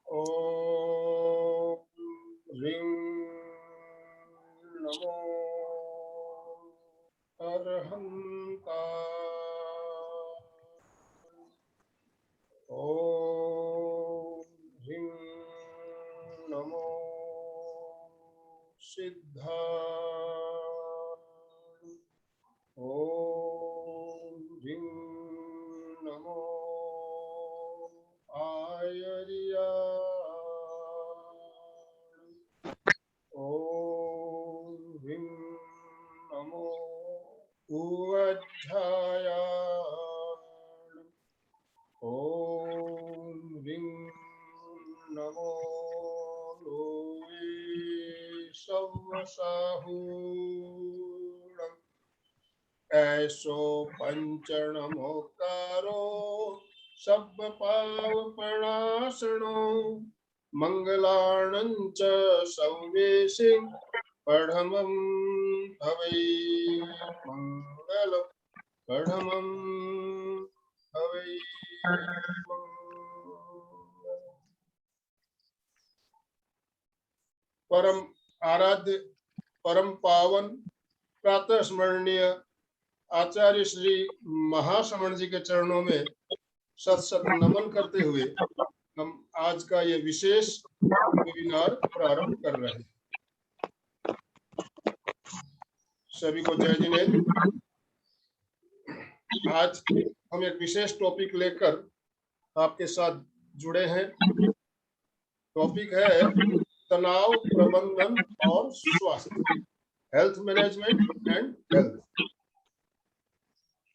ॐ ह्रीं नमो अरहन्ताय। ॐ ह्रीं नमो सिद्धाय। ॐ ह्रीं नमो आयर्याय। ॐ ह्रीं नमो उवज्झायाय। ॐ ह्रीं नमो लोये सव्वसाहूणम्। ऐसो पंचणमोकारो सब्बपावपणासनो मंगलाणं च सव्वेशे पढमं हवै मंगलम् पढमं हवै मंगलम्। परम आराध्य परम पावन प्रातः स्मरणीय आचार्य श्री महाश्रवण जी के चरणों में सत सत नमन करते हुए हम आज का ये विशेष वेबिनार प्रारंभ कर रहे हैं। सभी को जय जिनेन्द्र। आज हम एक विशेष टॉपिक लेकर आपके साथ जुड़े हैं। टॉपिक है तनाव प्रबंधन और स्वास्थ्य, हेल्थ मैनेजमेंट एंड हेल्थ।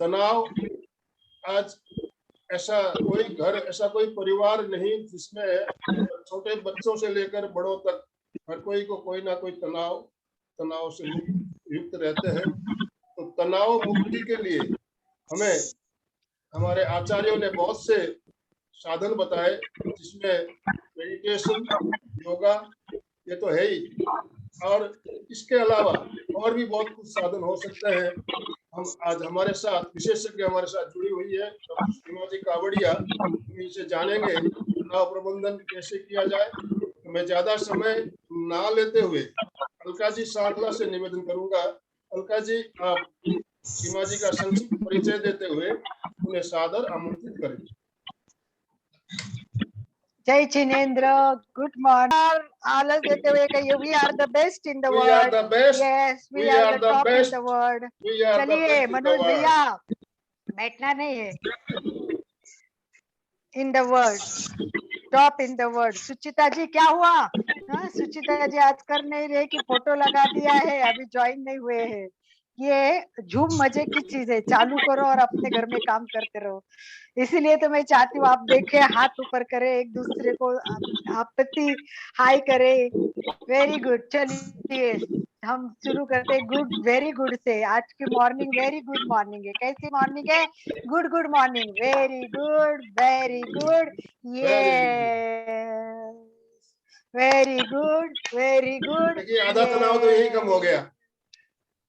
तनाव, आज ऐसा कोई घर, ऐसा कोई परिवार नहीं जिसमें छोटे बच्चों से लेकर बड़ों तक हर कोई को कोई ना कोई तनाव से युक्त रहते हैं। तो तनाव मुक्ति के लिए हमें हमारे आचार्यों ने बहुत से साधन बताए, जिसमें मेडिटेशन, योगा ये तो है ही, और इसके अलावा और भी बहुत कुछ साधन हो सकते हैं। हम आज हमारे साथ विशेषज्ञ हमारे साथ जुड़ी हुई है डॉक्टर श्रीमती कावड़िया, हम इनसे जानेंगे तनाव प्रबंधन कैसे किया जाए। तो मैं ज्यादा समय ना लेते हुए अलका जी सांगला से निवेदन करूंगा। अलका जी, आप सीमा जी का संक्षिप्त परिचय देते हुए उन्हें सादर आमंत्रित करें। जय जिनेन्द्र, गुड मॉर्निंग। आलस देते हुए कहिए we are the best in the world. Yes, we are the top in the world. चलिए मनोज भैया, बैठना नहीं है। In the world, top in the world. Suchita ji क्या हुआ? हाँ, सुचिता जी आज कर नहीं रहे कि फोटो लगा दिया है, अभी ज्वाइन नहीं हुए हैं। ये झूम मजे की चीज है, चालू करो और अपने घर में काम करते रहो। इसीलिए तो मैं चाहती हूँ आप देखे, हाथ ऊपर करे, एक दूसरे को आपत्ति हाई करे। Very good. चलिए हम शुरू करते हैं गुड, वेरी गुड से। आज की मॉर्निंग वेरी गुड मॉर्निंग है। कैसी मॉर्निंग है? Good good morning, very good very good. ये वेरी गुड वेरी गुड। देखिए आधा तनाव तो यही कम हो गया।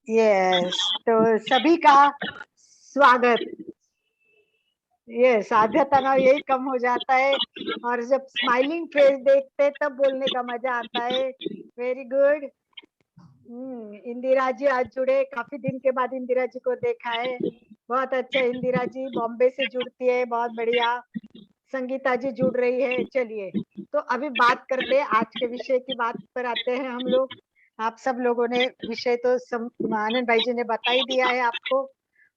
यस, तो सभी का स्वागत। यस, आधा तनाव यही कम हो जाता है, और जब स्माइलिंग फेस देखते तब बोलने का मजा आता है। Very good. इंदिरा जी आज जुड़े, काफी दिन के बाद इंदिरा जी को देखा है, बहुत अच्छा। इंदिरा जी बॉम्बे से जुड़ती है, बहुत बढ़िया। संगीता जी जुड़ रही है। चलिए, तो अभी बात करते हैं आज के विषय की बात पर आते हैं हम लोग। आप सब लोगों ने विषय तो आनंद भाई जी ने बता ही दिया है आपको,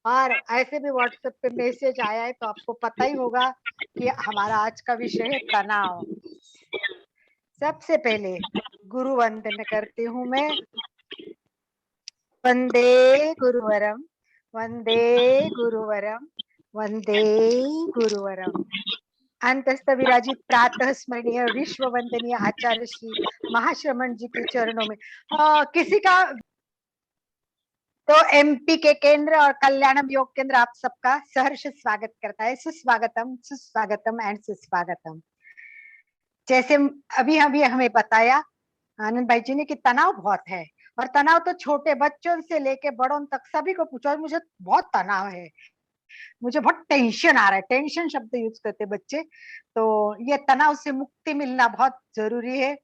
और ऐसे भी व्हाट्सएप पे मैसेज आया है, तो आपको पता ही होगा कि हमारा आज का विषय है तनाव। सबसे पहले गुरु वंदन करती हूँ मैं। वंदे गुरुवरम, वंदे गुरुवरम, वंदे गुरुवरम। अंतस्थ विराजित प्रातः स्मरणीय विश्व वंदनीय आचार्य श्री महाश्रमण जी के चरणों में किसी का तो एमपी के केंद्र और कल्याणम योग केंद्र आप सबका सहर्ष स्वागत करता है। सुस्वागतम, सुस्वागतम एंड सुस्वागतम। जैसे अभी अभी हमें बताया आनंद भाई जी ने कि तनाव बहुत है, और तनाव तो छोटे बच्चों से लेके बड़ों तक सभी को पूछो, मुझे बहुत तनाव है। मुझे बहुत टेंशन आ रहा है, टेंशन शब्द यूज करते बच्चे। तो ये तनाव से मुक्ति मिलना बहुत जरूरी है,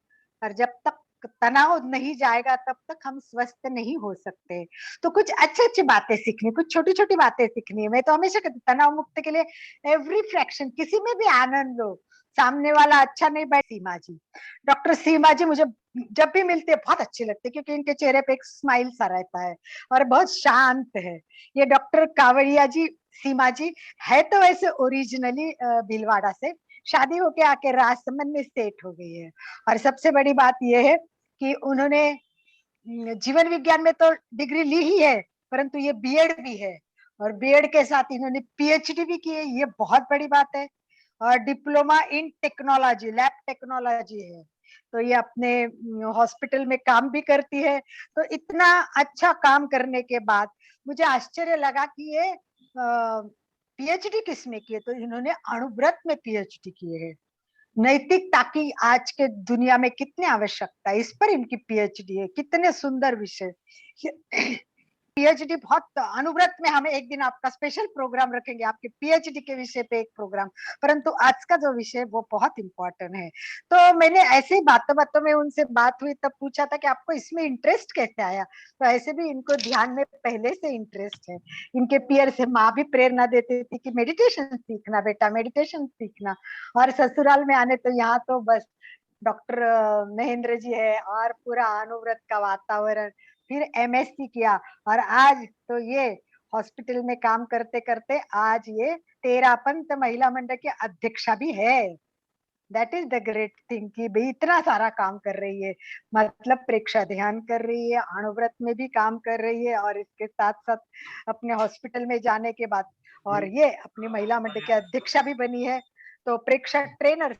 और जब तक तनाव नहीं जाएगा तब तक हम स्वस्थ नहीं हो सकते। तो कुछ अच्छी अच्छी बातें सीखनी, कुछ छोटी छोटी बातें सीखनी है। मैं तो हमेशा कहती हूँ, तनाव मुक्ति के लिए एवरी फ्रैक्शन, किसी में भी आनंद लो। सामने वाला अच्छा नहीं बैठ, सीमा जी, डॉक्टर सीमा जी मुझे जब भी मिलते हैं बहुत अच्छे लगते हैं, क्योंकि इनके चेहरे पे एक स्माइल सा रहता है और बहुत शांत है। ये डॉक्टर कावड़िया जी, सीमा जी है तो वैसे ओरिजिनली भीलवाड़ा से, शादी होके आके राजसमंद में सेट हो गई है। और सबसे बड़ी बात यह है कि उन्होंने जीवन विज्ञान में तो डिग्री ली ही है, परंतु ये बीएड भी है, और बीएड के साथ इन्होंने पीएचडी भी की है, ये बहुत बड़ी बात है। और diploma in technology, lab technology है, तो ये अपने हॉस्पिटल में काम भी करती है। तो इतना अच्छा काम करने के बाद मुझे आश्चर्य लगा कि ये पीएचडी किसमें की है, तो इन्होंने अणुव्रत में पीएचडी की है। नैतिकता की आज के दुनिया में कितनी आवश्यकता है, इस पर इनकी पीएचडी है। कितने सुंदर विषय, पीएचडी बहुत। अनुव्रत में हमें एक दिन आपका स्पेशल प्रोग्राम रखेंगे, आपके पीएचडी के विषय पे एक प्रोग्राम, परंतु आज का जो विषय वो बहुत इंपॉर्टेंट है। तो मैंने ऐसे ही बातों बातों में उनसे बात हुई, तब पूछा था कि आपको इसमें इंटरेस्ट कैसे आया। तो ऐसे भी इनको ध्यान में पहले से इंटरेस्ट है। इनके पियर से माँ भी प्रेरणा देती थी कि मेडिटेशन सीखना बेटा, मेडिटेशन सीखना। और ससुराल में आने तो यहाँ तो बस डॉक्टर महेंद्र जी है और पूरा अनुव्रत का वातावरण, फिर एमएससी किया, और आज तो ये हॉस्पिटल में काम करते करते आज ये तेरापंथ महिला मंडल के अध्यक्षा भी है। That is the great thing कि भाई इतना सारा काम कर रही है, मतलब प्रेक्षा ध्यान कर रही है, अणुव्रत में भी काम कर रही है, और इसके साथ साथ अपने हॉस्पिटल में जाने के बाद और ये अपनी महिला मंडल की अध्यक्षा भी बनी है। तो प्रेक्षा ट्रेनर,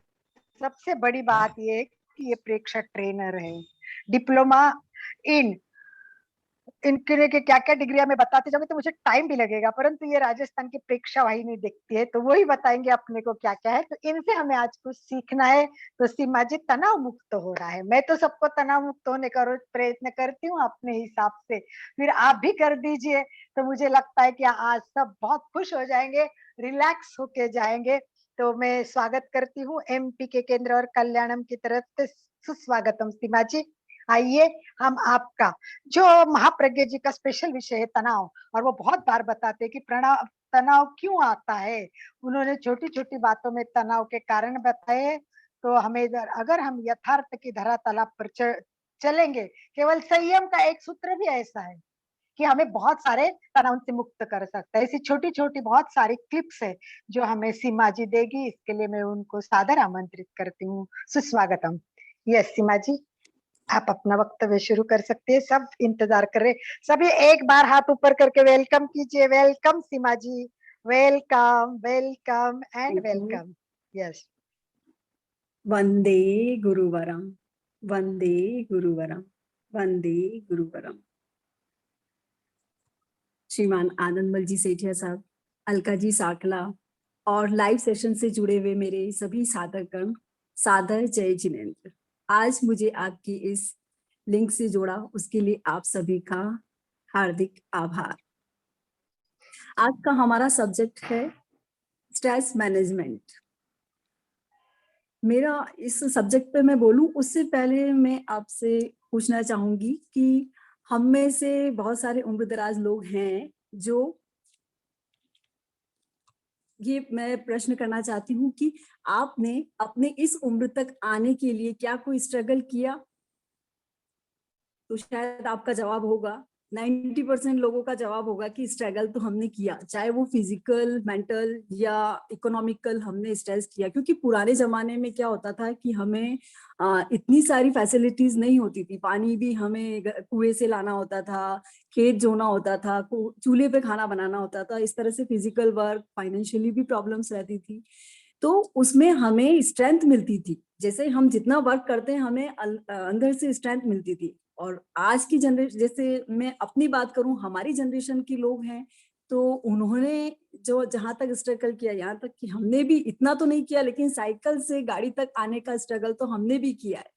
सबसे बड़ी बात ये है कि ये प्रेक्षा ट्रेनर है। डिप्लोमा इन इनके के क्या क्या डिग्रिया में बताते जाऊंगी तो मुझे टाइम भी लगेगा, परंतु ये राजस्थान की प्रेक्षा वाहिनी देखती है तो वही बताएंगे अपने को क्या क्या है। तो इनसे हमें आज कुछ सीखना है। तो सीमा जी, तनाव मुक्त हो रहा है, मैं तो सबको तनाव मुक्त होने का रोज प्रयत्न करती हूँ अपने हिसाब से, फिर आप भी कर दीजिए। तो मुझे लगता है कि आज सब बहुत खुश हो जाएंगे, रिलैक्स होके जाएंगे। तो मैं स्वागत करती हूँ एमपी के केंद्र और कल्याणम की तरफ से, सुस्वागतम सीमा जी। आइए, हम आपका जो महाप्रज्ञ जी का स्पेशल विषय है तनाव, और वो बहुत बार बताते हैं कि तनाव क्यों आता है। उन्होंने छोटी छोटी बातों में तनाव के कारण बताए हैं। तो हमें अगर हम यथार्थ की धरातल पर चलेंगे, केवल संयम का एक सूत्र भी ऐसा है कि हमें बहुत सारे तनाव से मुक्त कर सकता है। ऐसी छोटी छोटी बहुत सारी क्लिप्स है जो हमें सीमा जी देगी, इसके लिए मैं उनको सादर आमंत्रित करती हूँ। सुस्वागतम। यस सीमा जी, आप अपना वक्तव्य शुरू कर सकते हैं, सब इंतजार कर रहे। सभी एक बार हाथ ऊपर करके वेलकम कीजिए। Welcome Seema ji, welcome welcome and welcome. Yes. वंदे गुरुवरम, वंदे गुरुवरम, वंदे गुरुवरम। श्रीमान आनंदमल जी सेठिया साहब, अलका जी साकला और लाइव सेशन से जुड़े हुए मेरे सभी साधकगण, सादर जय जिनेंद्र। आज मुझे आपकी इस लिंक से जोड़ा उसके लिए आप सभी का हार्दिक आभार। आज का हमारा सब्जेक्ट है स्ट्रेस मैनेजमेंट। मेरा इस सब्जेक्ट पे मैं बोलूं उससे पहले मैं आपसे पूछना चाहूंगी कि हम में से बहुत सारे उम्रदराज लोग हैं जो, ये मैं प्रश्न करना चाहती हूँ कि आपने अपने इस उम्र तक आने के लिए क्या कोई स्ट्रगल किया? तो शायद आपका जवाब होगा, 90% लोगों का जवाब होगा कि स्ट्रगल तो हमने किया, चाहे वो फिजिकल, मेंटल या इकोनॉमिकल, हमने स्ट्रेस किया। क्योंकि पुराने जमाने में क्या होता था कि हमें इतनी सारी फैसिलिटीज नहीं होती थी। पानी भी हमें कुएं से लाना होता था, खेत जोना होता था, चूल्हे पे खाना बनाना होता था। इस तरह से फिजिकल वर्क, फाइनेंशियली भी प्रॉब्लम्स रहती थी। तो उसमें हमें स्ट्रेंथ मिलती थी, जैसे हम जितना वर्क करते हैं हमें अंदर से स्ट्रेंथ मिलती थी। और आज की जनरेशन, जैसे मैं अपनी बात करूं, हमारी जनरेशन के लोग हैं तो उन्होंने जो जहां तक स्ट्रगल किया, यहाँ तक कि हमने भी इतना तो नहीं किया, लेकिन साइकिल से गाड़ी तक आने का स्ट्रगल तो हमने भी किया है।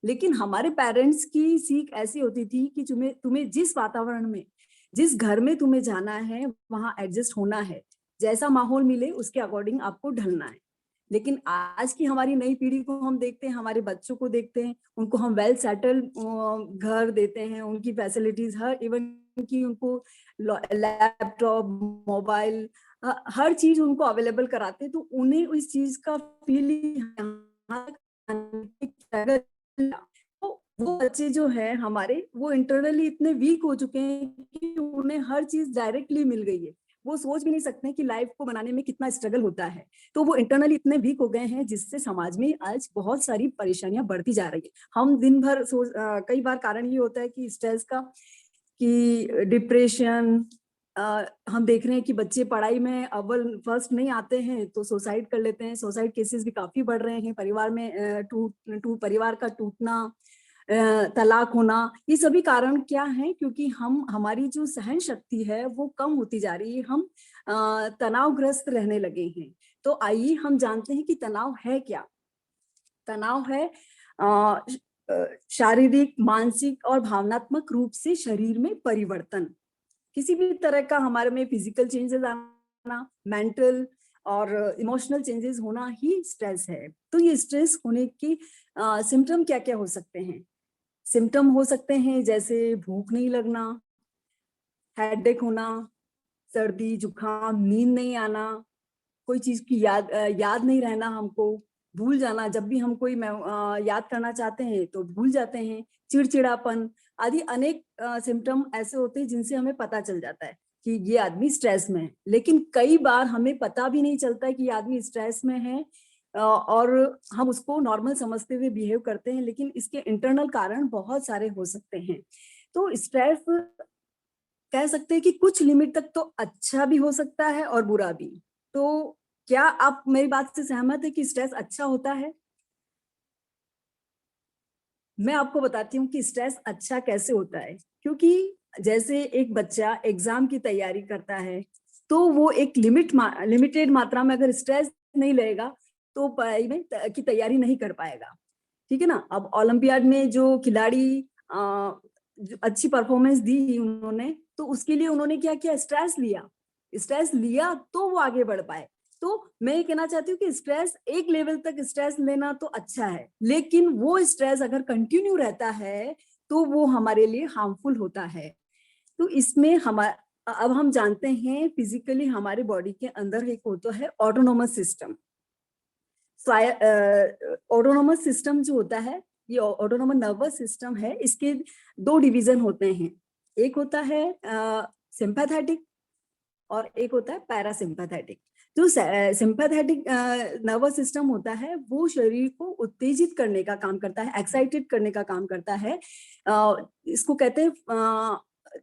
लेकिन हमारे पेरेंट्स की सीख ऐसी होती थी कि तुम्हें जिस वातावरण में, जिस घर में तुम्हें जाना है वहां एडजस्ट होना है। जैसा माहौल मिले उसके अकॉर्डिंग आपको ढलना है। लेकिन आज की हमारी नई पीढ़ी को हम देखते हैं, हमारे बच्चों को देखते हैं, उनको हम वेल सेटल्ड घर देते हैं, उनकी फैसिलिटीज हर इवन की उनको लैपटॉप, मोबाइल, हर चीज उनको अवेलेबल कराते हैं, तो उन्हें इस चीज का फील, वो बच्चे जो हैं हमारे, वो इंटरनली इतने वीक हो चुके हैं कि उन्हें हर चीज डायरेक्टली मिल गई है। वो सोच भी नहीं सकते कि लाइफ को बनाने में कितना स्ट्रगल होता है। तो वो इंटरनली इतने वीक हो गए हैं, जिससे समाज में आज बहुत सारी परेशानियां बढ़ती जा रही है। हम दिन भर कई बार कारण ये होता है कि स्ट्रेस का, कि डिप्रेशन, हम देख रहे हैं कि बच्चे पढ़ाई में अव्वल फर्स्ट नहीं आते हैं तो सुसाइड कर लेते हैं। सुसाइड केसेस भी काफी बढ़ रहे हैं। परिवार में परिवार का टूटना, तलाक होना, ये सभी कारण क्या है? क्योंकि हमारी जो सहन शक्ति है वो कम होती जा रही है। हम तनावग्रस्त रहने लगे हैं। तो आइए हम जानते हैं कि तनाव है क्या। तनाव है शारीरिक, मानसिक और भावनात्मक रूप से शरीर में परिवर्तन। किसी भी तरह का हमारे में फिजिकल चेंजेस आना, मेंटल और इमोशनल चेंजेस होना ही स्ट्रेस है। तो ये स्ट्रेस होने की सिम्टम क्या क्या हो सकते हैं? सिम्टम हो सकते हैं जैसे भूख नहीं लगना, हेडेक होना, सर्दी जुकाम, नींद नहीं आना, कोई चीज की याद नहीं रहना, हमको भूल जाना, जब भी हम कोई याद करना चाहते हैं तो भूल जाते हैं, चिड़चिड़ापन आदि अनेक सिम्टम ऐसे होते हैं जिनसे हमें पता चल जाता है कि ये आदमी स्ट्रेस में है। लेकिन कई बार हमें पता भी नहीं चलता है कि ये आदमी स्ट्रेस में है, और हम उसको नॉर्मल समझते हुए बिहेव करते हैं, लेकिन इसके इंटरनल कारण बहुत सारे हो सकते हैं। तो स्ट्रेस कह सकते हैं कि कुछ लिमिट तक तो अच्छा भी हो सकता है और बुरा भी। तो क्या आप मेरी बात से सहमत है कि स्ट्रेस अच्छा होता है? मैं आपको बताती हूँ कि स्ट्रेस अच्छा कैसे होता है। क्योंकि जैसे एक बच्चा एग्जाम की तैयारी करता है, तो वो एक लिमिटेड मात्रा में अगर स्ट्रेस नहीं लेगा तो पढ़ाई में की तैयारी नहीं कर पाएगा। ठीक है ना। अब ओलंपियाड में जो खिलाड़ी जो अच्छी परफॉर्मेंस दी उन्होंने, तो उसके लिए उन्होंने क्या किया? स्ट्रेस लिया तो वो आगे बढ़ पाए। तो मैं ये कहना चाहती हूँ कि स्ट्रेस, एक लेवल तक स्ट्रेस लेना तो अच्छा है, लेकिन वो स्ट्रेस अगर कंटिन्यू रहता है तो वो हमारे लिए हार्मफुल होता है। तो इसमें अब हम जानते हैं फिजिकली हमारे बॉडी के अंदर एक होता है ऑटोनोमस सिस्टम। ऑटोनोमस सिस्टम जो होता है, ये ऑटोनोमस नर्वस सिस्टम है, इसके दो डिवीजन होते हैं। एक होता है सिंपैथेटिक और एक होता है पैरासिम्पैथेटिक। जो सिंपैथेटिक नर्वस सिस्टम होता है वो शरीर को उत्तेजित करने का काम करता है, एक्साइटेड करने का काम करता है। इसको कहते हैं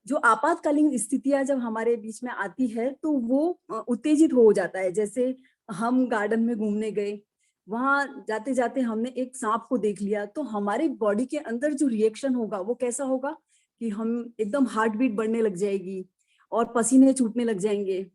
जो आपातकालीन स्थितियां जब हमारे बीच में आती है तो वो उत्तेजित हो जाता है। जैसे हम गार्डन में घूमने गए, वहां जाते जाते हमने एक सांप को देख लिया, तो हमारे बॉडी के अंदर जो रिएक्शन होगा वो कैसा होगा कि हम एकदम हार्ट बीट बढ़ने लग जाएगी और पसीने छूटने लग जाएंगे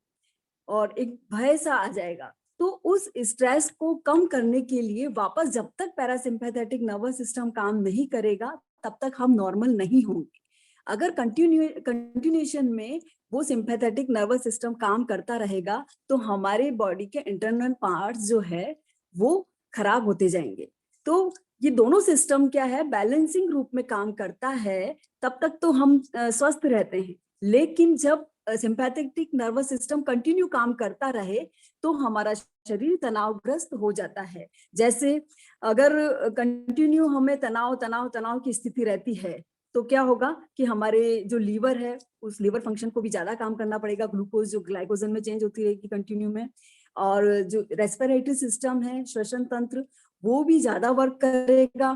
और एक भय सा आ जाएगा। तो उस स्ट्रेस को कम करने के लिए वापस जब तक पैरासिम्पैथेटिक नर्वस सिस्टम काम नहीं करेगा तब तक हम नॉर्मल नहीं होंगे। अगर कंटिन्यूएशन में वो सिंपैथेटिक नर्वस सिस्टम काम करता रहेगा तो हमारे बॉडी के इंटरनल पार्ट्स जो है वो खराब होते जाएंगे। तो ये दोनों सिस्टम क्या है, बैलेंसिंग रूप में काम करता है, तब तक तो हम स्वस्थ रहते हैं। लेकिन जब सिंपैथेटिक नर्वस सिस्टम कंटिन्यू काम करता रहे तो हमारा शरीर तनावग्रस्त हो जाता है। जैसे अगर कंटिन्यू हमें तनाव की स्थिति रहती है तो क्या होगा कि हमारे जो लीवर है उस लीवर फंक्शन को भी ज्यादा काम करना पड़ेगा, ग्लूकोज जो ग्लाइकोजन में चेंज होती रहेगी कंटिन्यू में। और जो रेस्पिरेटरी सिस्टम है, श्वसन तंत्र, वो भी ज्यादा वर्क करेगा,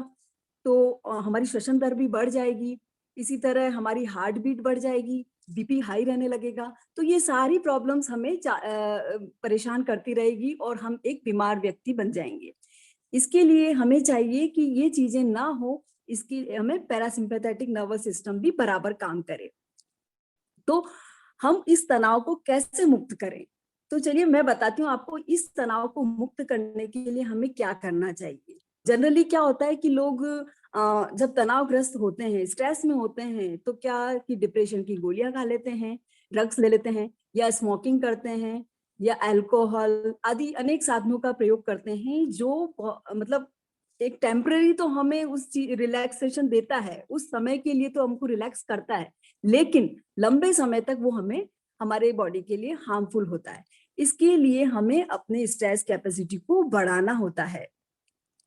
तो हमारी श्वसन दर भी बढ़ जाएगी। इसी तरह हमारी हार्ट बीट बढ़ जाएगी, बीपी हाई रहने लगेगा। तो ये सारी प्रॉब्लम्स हमें परेशान करती रहेगी और हम एक बीमार व्यक्ति बन जाएंगे। इसके लिए हमें चाहिए कि ये चीजें ना हो, इसकी हमें पैरासिम्पैथेटिक नर्वस सिस्टम भी बराबर काम करे। तो हम इस तनाव को कैसे मुक्त करें? तो चलिए मैं बताती हूँ आपको इस तनाव को मुक्त करने के लिए हमें क्या करना चाहिए। जनरली क्या होता है कि लोग जब तनावग्रस्त होते हैं, स्ट्रेस में होते हैं, तो क्या कि डिप्रेशन की गोलियां खा लेते हैं, ड्रग्स ले लेते हैं या स्मोकिंग करते हैं या अल्कोहल आदि अनेक साधनों का प्रयोग करते हैं, जो मतलब एक टेम्पररी तो हमें उस रिलैक्सेशन देता है, उस समय के लिए तो हमको रिलैक्स करता है, लेकिन लंबे समय तक वो हमें हमारे बॉडी के लिए हार्मफुल होता है। इसके लिए हमें अपने स्ट्रेस कैपेसिटी को बढ़ाना होता है।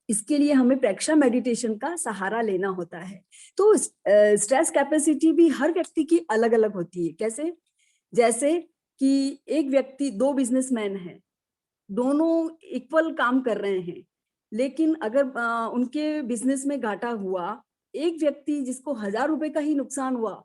इसके लिए हमें प्रेक्षा मेडिटेशन का सहारा लेना होता है। तो स्ट्रेस कैपेसिटी भी हर व्यक्ति की अलग अलग होती है। कैसे? जैसे कि एक व्यक्ति, दो बिजनेसमैन हैं, दोनों इक्वल काम कर रहे हैं, लेकिन अगर उनके बिजनेस में घाटा हुआ, एक व्यक्ति जिसको 1000 रुपए का ही नुकसान हुआ,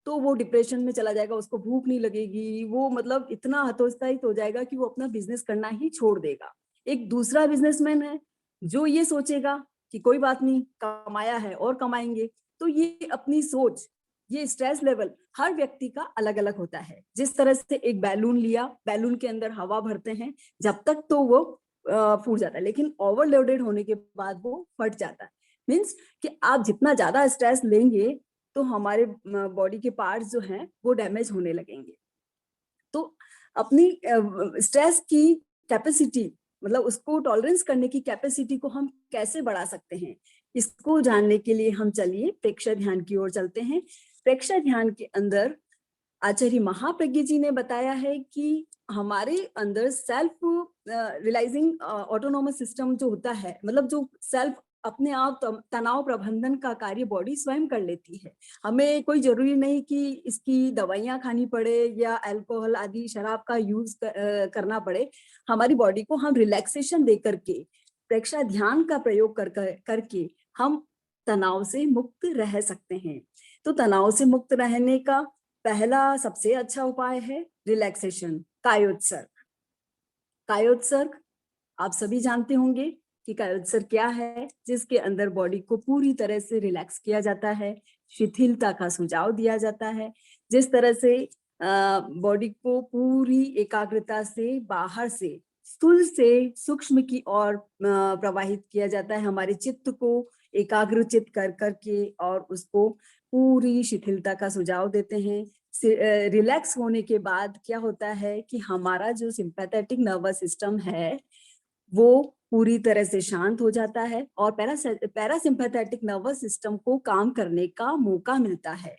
तो वो डिप्रेशन में चला जाएगा, उसको भूख नहीं लगेगी, वो मतलब इतना हतोत्साहित हो जाएगा कि वो अपना बिजनेस करना ही छोड़ देगा। एक दूसरा बिजनेसमैन है जो ये सोचेगा कि कोई बात नहीं, कमाया है और कमाएंगे। तो ये अपनी सोच, ये स्ट्रेस लेवल हर व्यक्ति का अलग अलग होता है। जिस तरह से एक बैलून लिया, बैलून के अंदर हवा भरते हैं, जब तक तो वो फूट जाता है, लेकिन ओवरलोडेड होने के बाद वो फट जाता है। मीन्स कि आप जितना ज्यादा स्ट्रेस लेंगे तो हमारे बॉडी के पार्ट्स जो हैं वो डैमेज होने लगेंगे। तो अपनी स्ट्रेस की कैपेसिटी, मतलब उसको टॉलरेंस करने की कैपेसिटी को हम कैसे बढ़ा सकते हैं, इसको जानने के लिए हम चलिए प्रेक्षा ध्यान की ओर चलते हैं। प्रेक्षा ध्यान के अंदर आचार्य महाप्रज्ञ जी ने बताया है कि हमारे अंदर सेल्फ रियलाइजिंग ऑटोनोमस सिस्टम जो होता है, मतलब जो सेल्फ अपने आप तनाव प्रबंधन का कार्य बॉडी स्वयं कर लेती है। हमें कोई जरूरी नहीं कि इसकी दवाइयां खानी पड़े या अल्कोहल आदि शराब का यूज करना पड़े। हमारी बॉडी को हम रिलैक्सेशन दे करके, प्रेक्षा ध्यान का प्रयोग करके हम तनाव से मुक्त रह सकते हैं। तो तनाव से मुक्त रहने का पहला सबसे अच्छा उपाय है रिलैक्सेशन, कायोत्सर्ग। कायोत्सर्ग आप सभी जानते होंगे कि कायोत्सर्ग क्या है, जिसके अंदर बॉडी को पूरी तरह से रिलैक्स किया जाता है, शिथिलता का सुझाव दिया जाता है। जिस तरह से बॉडी को पूरी एकाग्रता से बाहर से स्थूल से सूक्ष्म की ओर प्रवाहित किया जाता है, हमारे चित्त को एकाग्रचित कर करके, और उसको पूरी शिथिलता का सुझाव देते हैं। रिलैक्स होने के बाद क्या होता है कि हमारा जो सिंपैथेटिक नर्वस सिस्टम है वो पूरी तरह से शांत हो जाता है, और पैरासिम्पैथेटिक नर्वस सिस्टम को काम करने का मौका मिलता है।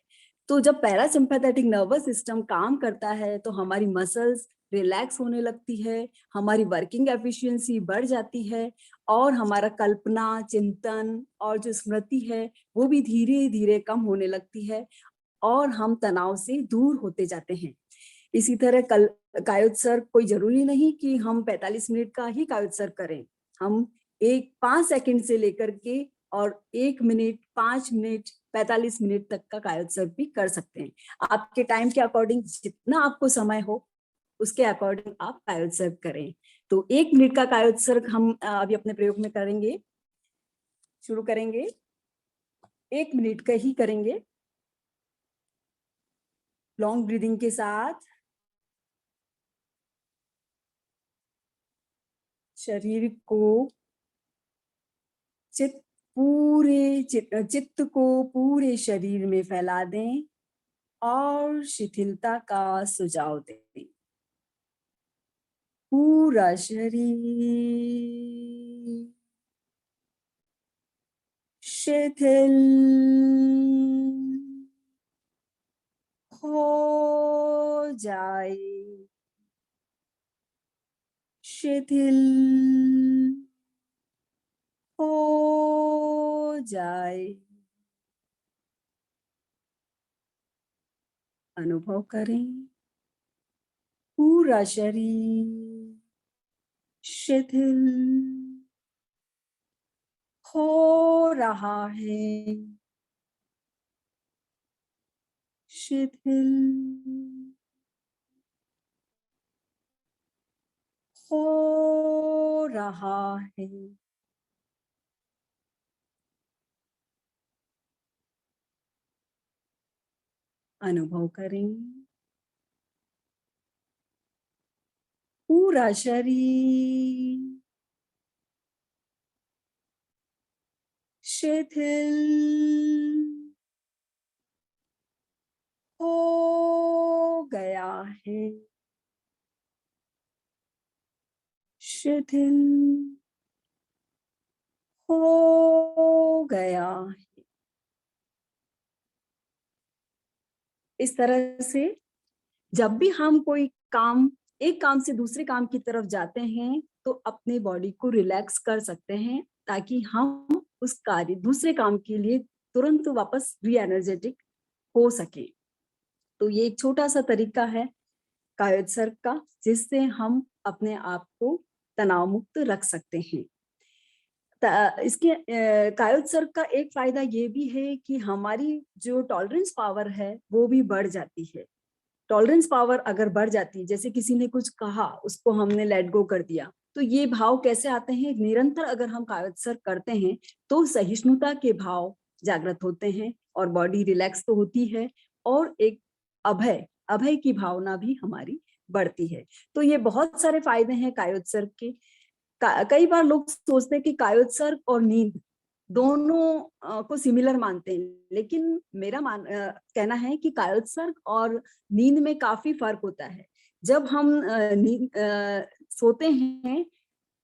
तो जब पैरासिम्पैथेटिक नर्वस सिस्टम काम करता है तो हमारी मसल्स रिलैक्स होने लगती है, हमारी वर्किंग एफिशिएंसी बढ़ जाती है, और हमारा कल्पना, चिंतन और जो स्मृति है वो भी धीरे धीरे कम होने लगती है, और हम तनाव से दूर होते जाते हैं। इसी तरह कायोत्सर्ग कोई जरूरी नहीं कि हम 45 मिनट का ही कायोत्सर्ग करें। हम 5 सेकंड से लेकर के और 1 मिनट, 5 मिनट, 45 मिनट तक का कायोत्सर्ग भी कर सकते हैं। आपके टाइम के अकॉर्डिंग, जितना आपको समय हो उसके अकॉर्डिंग आप कायोत्सर्ग करें। तो 1 मिनट का कायोत्सर्ग हम अभी अपने प्रयोग में करेंगे, शुरू करेंगे। 1 मिनट का ही करेंगे, लॉन्ग ब्रीदिंग के साथ। शरीर को चित्त को पूरे शरीर में फैला दें और शिथिलता का सुझाव दें। पूरा शरीर शिथिल हो जाए, शिथिल हो जाए। अनुभव करें पूरा शरीर शिथिल हो रहा है, शिथिल हो रहा है। अनुभव करें पूरा शरीर शिथिल हो गया है, शिथिल हो गया। इस तरह से जब भी हम कोई काम, एक काम से दूसरे काम की तरफ जाते हैं, तो अपने बॉडी को रिलैक्स कर सकते हैं, ताकि हम उस कार्य, दूसरे काम के लिए तुरंत वापस री एनर्जेटिक हो सके। तो ये एक छोटा सा तरीका है कायोत्सर्ग का, जिससे हम अपने आप को तनाव मुक्त रख सकते हैं। इसके कायोत्सर्ग का एक फायदा ये भी है कि हमारी जो टॉलरेंस पावर है वो भी बढ़ जाती है। टॉलरेंस पावर अगर बढ़ जाती है, जैसे किसी ने कुछ कहा, उसको हमने लेट गो कर दिया, तो ये भाव कैसे आते हैं? निरंतर अगर हम कायोत्सर्ग करते हैं तो सहिष्णुता के भाव जागृत होते हैं और बॉडी रिलैक्स तो होती है, और एक अभय अभय की भावना भी हमारी बढ़ती है। तो ये बहुत सारे फायदे हैं कायोत्सर्ग के। कई बार लोग सोचते हैं कि कायोत्सर्ग और नींद दोनों को सिमिलर मानते हैं, लेकिन मेरा कहना है कि कायोत्सर्ग और नींद में काफी फर्क होता है। जब हम सोते हैं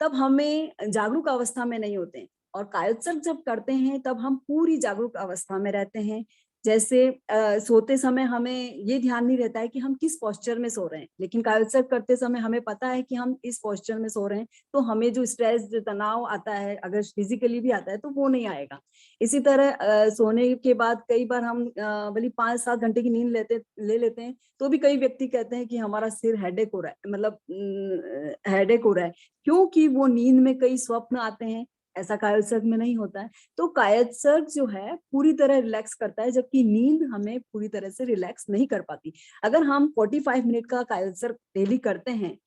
तब हमें जागरूक अवस्था में नहीं होते हैं, और कायोत्सर्ग जब करते हैं तब हम पूरी जागरूक अवस्था में रहते हैं। जैसे सोते समय हमें ये ध्यान नहीं रहता है कि हम किस पोस्चर में सो रहे हैं, लेकिन कायोत्सर्ग करते समय हमें पता है कि हम इस पोस्चर में सो रहे हैं, तो हमें जो स्ट्रेस, जो तनाव आता है, अगर फिजिकली भी आता है तो वो नहीं आएगा। इसी तरह सोने के बाद कई बार हम भले 5-7 घंटे की नींद ले लेते हैं, तो भी कई व्यक्ति कहते हैं कि हमारा सिर हेडेक हो रहा है, मतलब हेडेक हो रहा है, क्योंकि वो नींद में कई स्वप्न आते हैं। ऐसा कायोत्सर्ग में नहीं होता है। तो कायोत्सर्ग जो है पूरी तरह रिलैक्स करता है, जबकि नींद हमें पूरी तरह से रिलैक्स नहीं कर पाती। अगर हम 45 मिनट का कायोत्सर्ग डेली करते हैं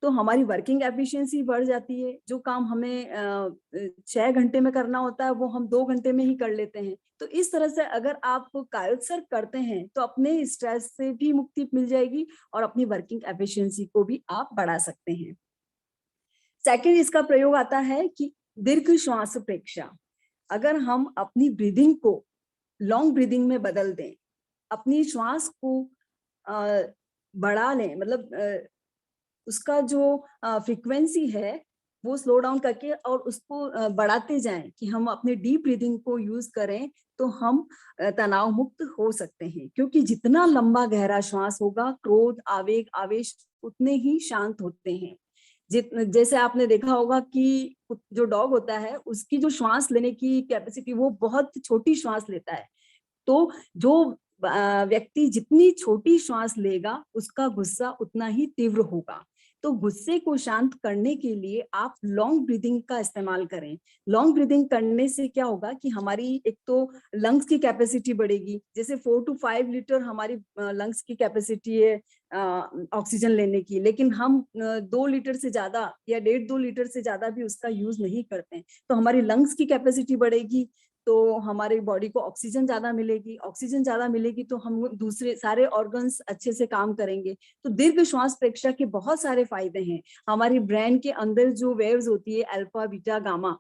तो हमारी वर्किंग एफिशिएंसी बढ़ जाती है। जो काम हमें 6 घंटे में करना होता है वो हम 2 घंटे में ही कर लेते हैं। तो इस तरह से अगर आप कायोत्सर्ग करते हैं तो अपने स्ट्रेस से भी मुक्ति मिल जाएगी और अपनी वर्किंग एफिशिएंसी को भी आप बढ़ा सकते हैं। सेकंड इसका प्रयोग आता है कि दीर्घ श्वास प्रेक्षा। अगर हम अपनी ब्रीदिंग को लॉन्ग ब्रीदिंग में बदल दें, अपनी श्वास को बढ़ा लें, मतलब उसका जो फ्रीक्वेंसी है वो स्लो डाउन करके और उसको बढ़ाते जाएं, कि हम अपने डीप ब्रीदिंग को यूज करें, तो हम तनाव मुक्त हो सकते हैं। क्योंकि जितना लंबा गहरा श्वास होगा, क्रोध, आवेग, आवेश उतने ही शांत होते हैं। जैसे आपने देखा होगा कि जो डॉग होता है उसकी जो श्वास लेने की कैपेसिटी, वो बहुत छोटी श्वास लेता है। तो जो व्यक्ति जितनी छोटी श्वास लेगा, उसका गुस्सा उतना ही तीव्र होगा। तो गुस्से को शांत करने के लिए आप लॉन्ग ब्रीदिंग का इस्तेमाल करें। लॉन्ग ब्रीदिंग करने से क्या होगा कि हमारी एक तो लंग्स की कैपेसिटी बढ़ेगी। जैसे 4 to 5 लीटर हमारी लंग्स की कैपेसिटी है ऑक्सीजन लेने की, लेकिन हम 2 लीटर से ज्यादा या 1.5-2 लीटर से ज्यादा भी उसका यूज नहीं करते हैं। तो हमारी लंग्स की कैपेसिटी बढ़ेगी, तो हमारी बॉडी को ऑक्सीजन ज्यादा मिलेगी। ऑक्सीजन ज्यादा मिलेगी तो हम दूसरे सारे ऑर्गन्स अच्छे से काम करेंगे। तो दीर्घ श्वास प्रेक्षा के बहुत सारे फायदे हैं। हमारी ब्रेन के अंदर जो वेव्स होती है, अल्फा, बीटा, गामा,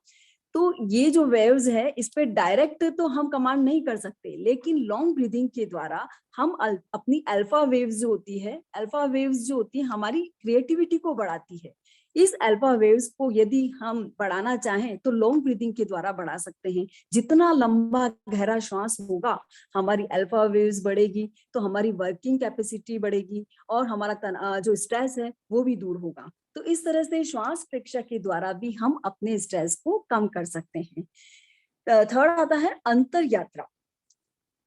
तो ये जो वेव्स है, इस पे डायरेक्ट तो हम कमांड नहीं कर सकते, लेकिन लॉन्ग ब्रीदिंग के द्वारा हम अपनी अल्फा वेव्स जो होती है, अल्फा वेव्स जो होती है हमारी क्रिएटिविटी को बढ़ाती है। इस अल्फा वेव्स को यदि हम बढ़ाना चाहें तो लॉन्ग ब्रीदिंग के द्वारा बढ़ा सकते हैं। जितना लंबा गहरा श्वास होगा, हमारी अल्फा वेव्स बढ़ेगी, तो हमारी वर्किंग कैपेसिटी बढ़ेगी और हमारा जो स्ट्रेस है वो भी दूर होगा। तो इस तरह से श्वास प्रेक्षा के द्वारा भी हम अपने स्ट्रेस को कम कर सकते हैं। थर्ड आता है अंतर यात्रा।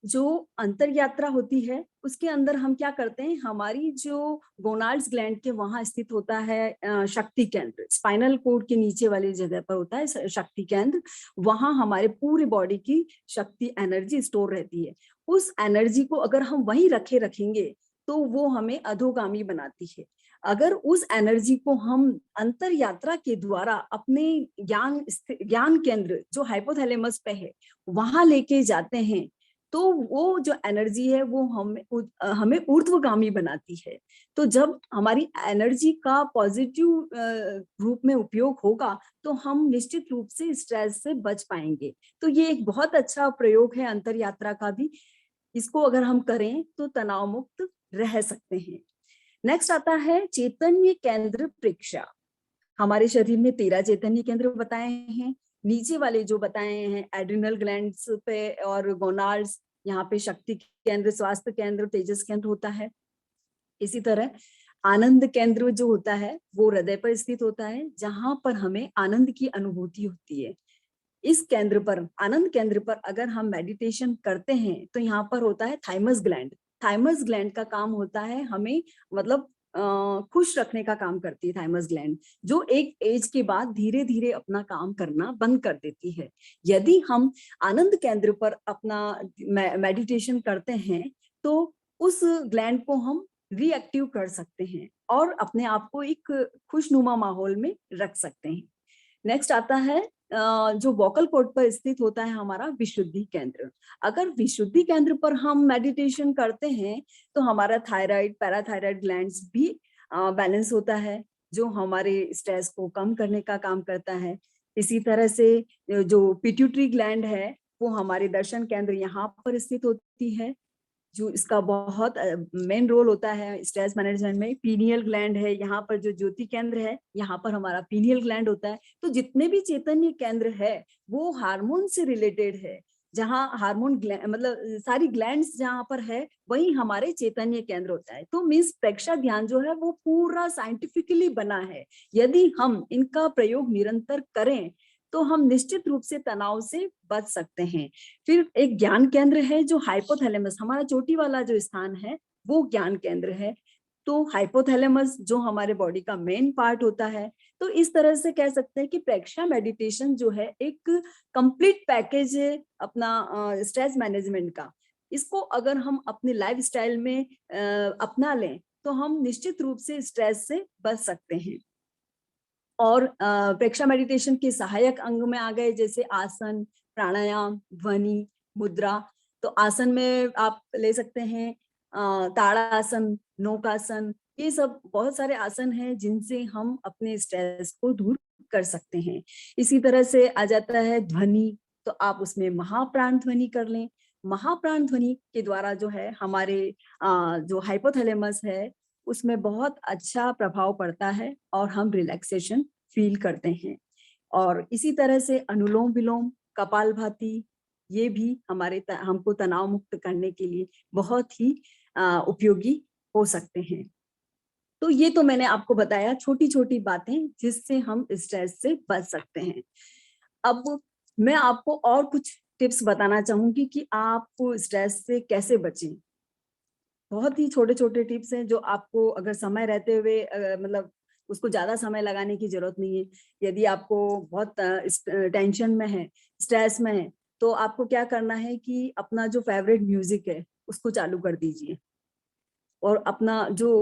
जो अंतर यात्रा होती है उसके अंदर हम क्या करते हैं, हमारी जो गोनाड्स ग्लैंड के वहां स्थित होता है शक्ति केंद्र, स्पाइनल कोड के नीचे वाली जगह पर होता है शक्ति केंद्र। वहां हमारे पूरी बॉडी की शक्ति, एनर्जी स्टोर रहती है। उस एनर्जी को अगर हम वहीं रखेंगे तो वो हमें अधोगामी बनाती है। अगर उस एनर्जी को हम अंतर यात्रा के द्वारा अपने ज्ञान केंद्र जो हाइपोथैलेमस पे है वहां लेके जाते हैं, तो वो जो एनर्जी है वो हमें ऊर्ध्वगामी बनाती है। तो जब हमारी एनर्जी का पॉजिटिव रूप में उपयोग होगा तो हम निश्चित रूप से स्ट्रेस से बच पाएंगे। तो ये एक बहुत अच्छा प्रयोग है अंतर यात्रा का भी। इसको अगर हम करें तो तनाव मुक्त रह सकते हैं। नेक्स्ट आता है चैतन्य केंद्र प्रेक्षा। हमारे शरीर में 13 चैतन्य केंद्र बताए हैं। नीचे वाले जो बताए हैं एड्रिनल ग्लैंड्स पे और गोनाड्स, यहाँ पे शक्ति केंद्र, स्वास्थ्य केंद्र, तेजस केंद्र होता है। इसी तरह आनंद केंद्र जो होता है वो हृदय पर स्थित होता है, जहां पर हमें आनंद की अनुभूति होती है। इस केंद्र पर, आनंद केंद्र पर अगर हम मेडिटेशन करते हैं तो यहाँ पर होता है थाइमस ग्लैंड। थाइमस ग्लैंड का काम होता है हमें, मतलब खुश रखने का काम करती है थाइमस ग्लैंड, जो एक एज के बाद धीरे धीरे अपना काम करना बंद कर देती है। यदि हम आनंद केंद्र पर अपना मेडिटेशन करते हैं तो उस ग्लैंड को हम रीएक्टिव कर सकते हैं और अपने आप को एक खुशनुमा माहौल में रख सकते हैं। नेक्स्ट आता है जो वोकल कॉर्ड पर स्थित होता है हमारा विशुद्धि केंद्र। अगर विशुद्धि केंद्र पर हम मेडिटेशन करते हैं तो हमारा थायराइड, पैराथायराइड ग्लैंड्स भी बैलेंस होता है, जो हमारे स्ट्रेस को कम करने का काम करता है। इसी तरह से जो पिट्यूटरी ग्लैंड है वो हमारे दर्शन केंद्र यहाँ पर स्थित होती है, जो इसका बहुत मेन रोल होता है स्ट्रेस मैनेजमेंट में। पीनियल ग्लैंड है यहाँ पर, जो ज्योति केंद्र है यहाँ पर हमारा पीनियल ग्लैंड होता है। तो जितने भी चैतन्य केंद्र है वो हार्मोन से रिलेटेड है, जहाँ हार्मोन मतलब सारी ग्लैंड्स जहाँ पर है वही हमारे चैतन्य केंद्र होता है। तो मीन्स प्रेक्षा ध्यान जो है वो पूरा साइंटिफिकली बना है। यदि हम इनका प्रयोग निरंतर करें तो हम निश्चित रूप से तनाव से बच सकते हैं। फिर एक ज्ञान केंद्र है जो हाइपोथैलेमस, हमारा चोटी वाला जो स्थान है वो ज्ञान केंद्र है। तो हाइपोथैलेमस जो हमारे बॉडी का मेन पार्ट होता है। तो इस तरह से कह सकते हैं कि प्रेक्षा मेडिटेशन जो है एक कंप्लीट पैकेज है अपना स्ट्रेस मैनेजमेंट का। इसको अगर हम अपने लाइफ स्टाइल में अपना लें तो हम निश्चित रूप से स्ट्रेस से बच सकते हैं। और प्रेक्षा मेडिटेशन के सहायक अंग में आ गए जैसे आसन, प्राणायाम, ध्वनि, मुद्रा। तो आसन में आप ले सकते हैं ताड़ासन, नौकासन, ये सब बहुत सारे आसन हैं जिनसे हम अपने स्ट्रेस को दूर कर सकते हैं। इसी तरह से आ जाता है ध्वनि, तो आप उसमें महाप्राण ध्वनि कर लें। महाप्राण ध्वनि के द्वारा जो है हमारे जो हाइपोथैलेमस है उसमें बहुत अच्छा प्रभाव पड़ता है और हम रिलैक्सेशन फील करते हैं। और इसी तरह से अनुलोम विलोम, कपालभाति, ये भी हमको तनाव मुक्त करने के लिए बहुत ही उपयोगी हो सकते हैं। तो ये तो मैंने आपको बताया छोटी छोटी बातें जिससे हम स्ट्रेस से बच सकते हैं। अब मैं आपको और कुछ टिप्स बताना चाहूंगी कि आप स्ट्रेस से कैसे बचें। बहुत ही छोटे छोटे टिप्स हैं जो आपको अगर समय रहते हुए मतलब उसको ज्यादा समय लगाने की जरूरत नहीं है। यदि आपको बहुत टेंशन में है, स्ट्रेस में है, तो आपको क्या करना है कि अपना जो फेवरेट म्यूजिक है उसको चालू कर दीजिए और अपना जो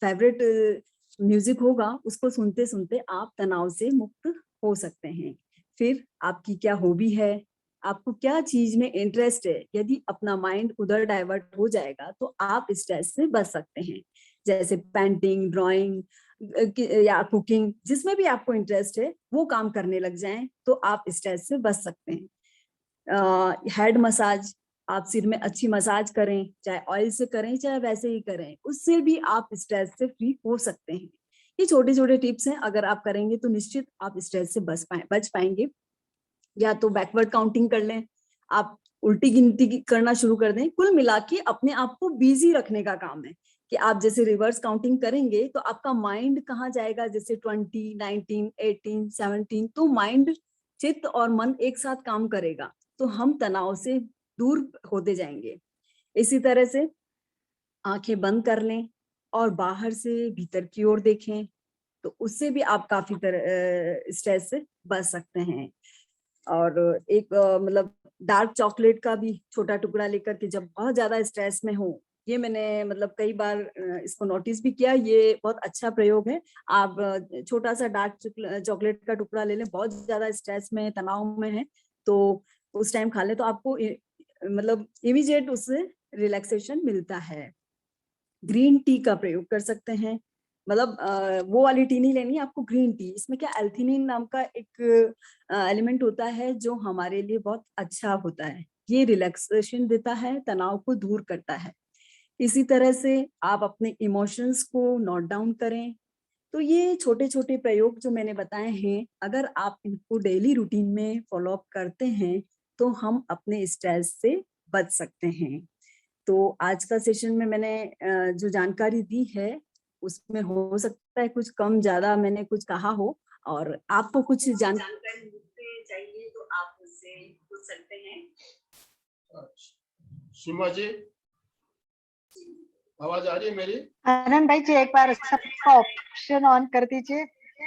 फेवरेट म्यूजिक होगा उसको सुनते सुनते आप तनाव से मुक्त हो सकते हैं। फिर आपकी क्या हॉबी है, आपको क्या चीज में इंटरेस्ट है, यदि अपना माइंड उधर डाइवर्ट हो जाएगा तो आप स्ट्रेस से बच सकते हैं। जैसे पेंटिंग, ड्राइंग या कुकिंग, जिसमें भी आपको इंटरेस्ट है वो काम करने लग जाएं तो आप स्ट्रेस से बच सकते हैं। हेड मसाज, आप सिर में अच्छी मसाज करें, चाहे ऑयल से करें चाहे वैसे ही करें, उससे भी आप स्ट्रेस से फ्री हो सकते हैं। ये छोटे छोटे टिप्स हैं, अगर आप करेंगे तो निश्चित आप स्ट्रेस से बच पाएंगे। या तो बैकवर्ड काउंटिंग कर लें, आप उल्टी गिनती करना शुरू कर दें। कुल मिला के अपने आप को बिजी रखने का काम है कि आप जैसे रिवर्स काउंटिंग करेंगे तो आपका माइंड कहाँ जाएगा, जैसे 20, 19, 18, 17, तो माइंड, चित्त और मन एक साथ काम करेगा तो हम तनाव से दूर होते जाएंगे। इसी तरह से आंखें बंद कर लें और बाहर से भीतर की ओर देखें, तो उससे भी आप काफी तरह स्ट्रेस से बच सकते हैं। और एक मतलब डार्क चॉकलेट का भी छोटा टुकड़ा लेकर के जब बहुत ज्यादा स्ट्रेस में हो, ये मैंने मतलब कई बार इसको नोटिस भी किया, ये बहुत अच्छा प्रयोग है। आप छोटा सा डार्क चॉकलेट का टुकड़ा ले लें, बहुत ज्यादा स्ट्रेस में, तनाव में है तो उस टाइम खा लें तो आपको मतलब इमीडिएट उससे रिलैक्सेशन मिलता है। ग्रीन टी का प्रयोग कर सकते हैं, मतलब वो वाली टी नहीं लेनी है आपको, ग्रीन टी। इसमें क्या एल्थिनिन नाम का एक एलिमेंट होता है जो हमारे लिए बहुत अच्छा होता है, ये रिलैक्सेशन देता है, तनाव को दूर करता है। इसी तरह से आप अपने इमोशंस को नोट डाउन करें, तो ये छोटे छोटे प्रयोग जो मैंने बताए हैं, अगर आप इनको डेली रूटीन में फॉलो अप करते हैं तो हम अपने स्ट्रेस से बच सकते हैं। तो आज का सेशन में मैंने जो जानकारी दी है उसमें हो सकता है कुछ कम ज्यादा मैंने कुछ कहा हो, और आपको कुछ जानकारी मुझसे चाहिए तो आप मुझसे पूछ सकते हैं। सीमा जी, आवाज आ रही है मेरी? आनंद भाई जी, एक बार सबका ऑप्शन ऑन कर दीजिए,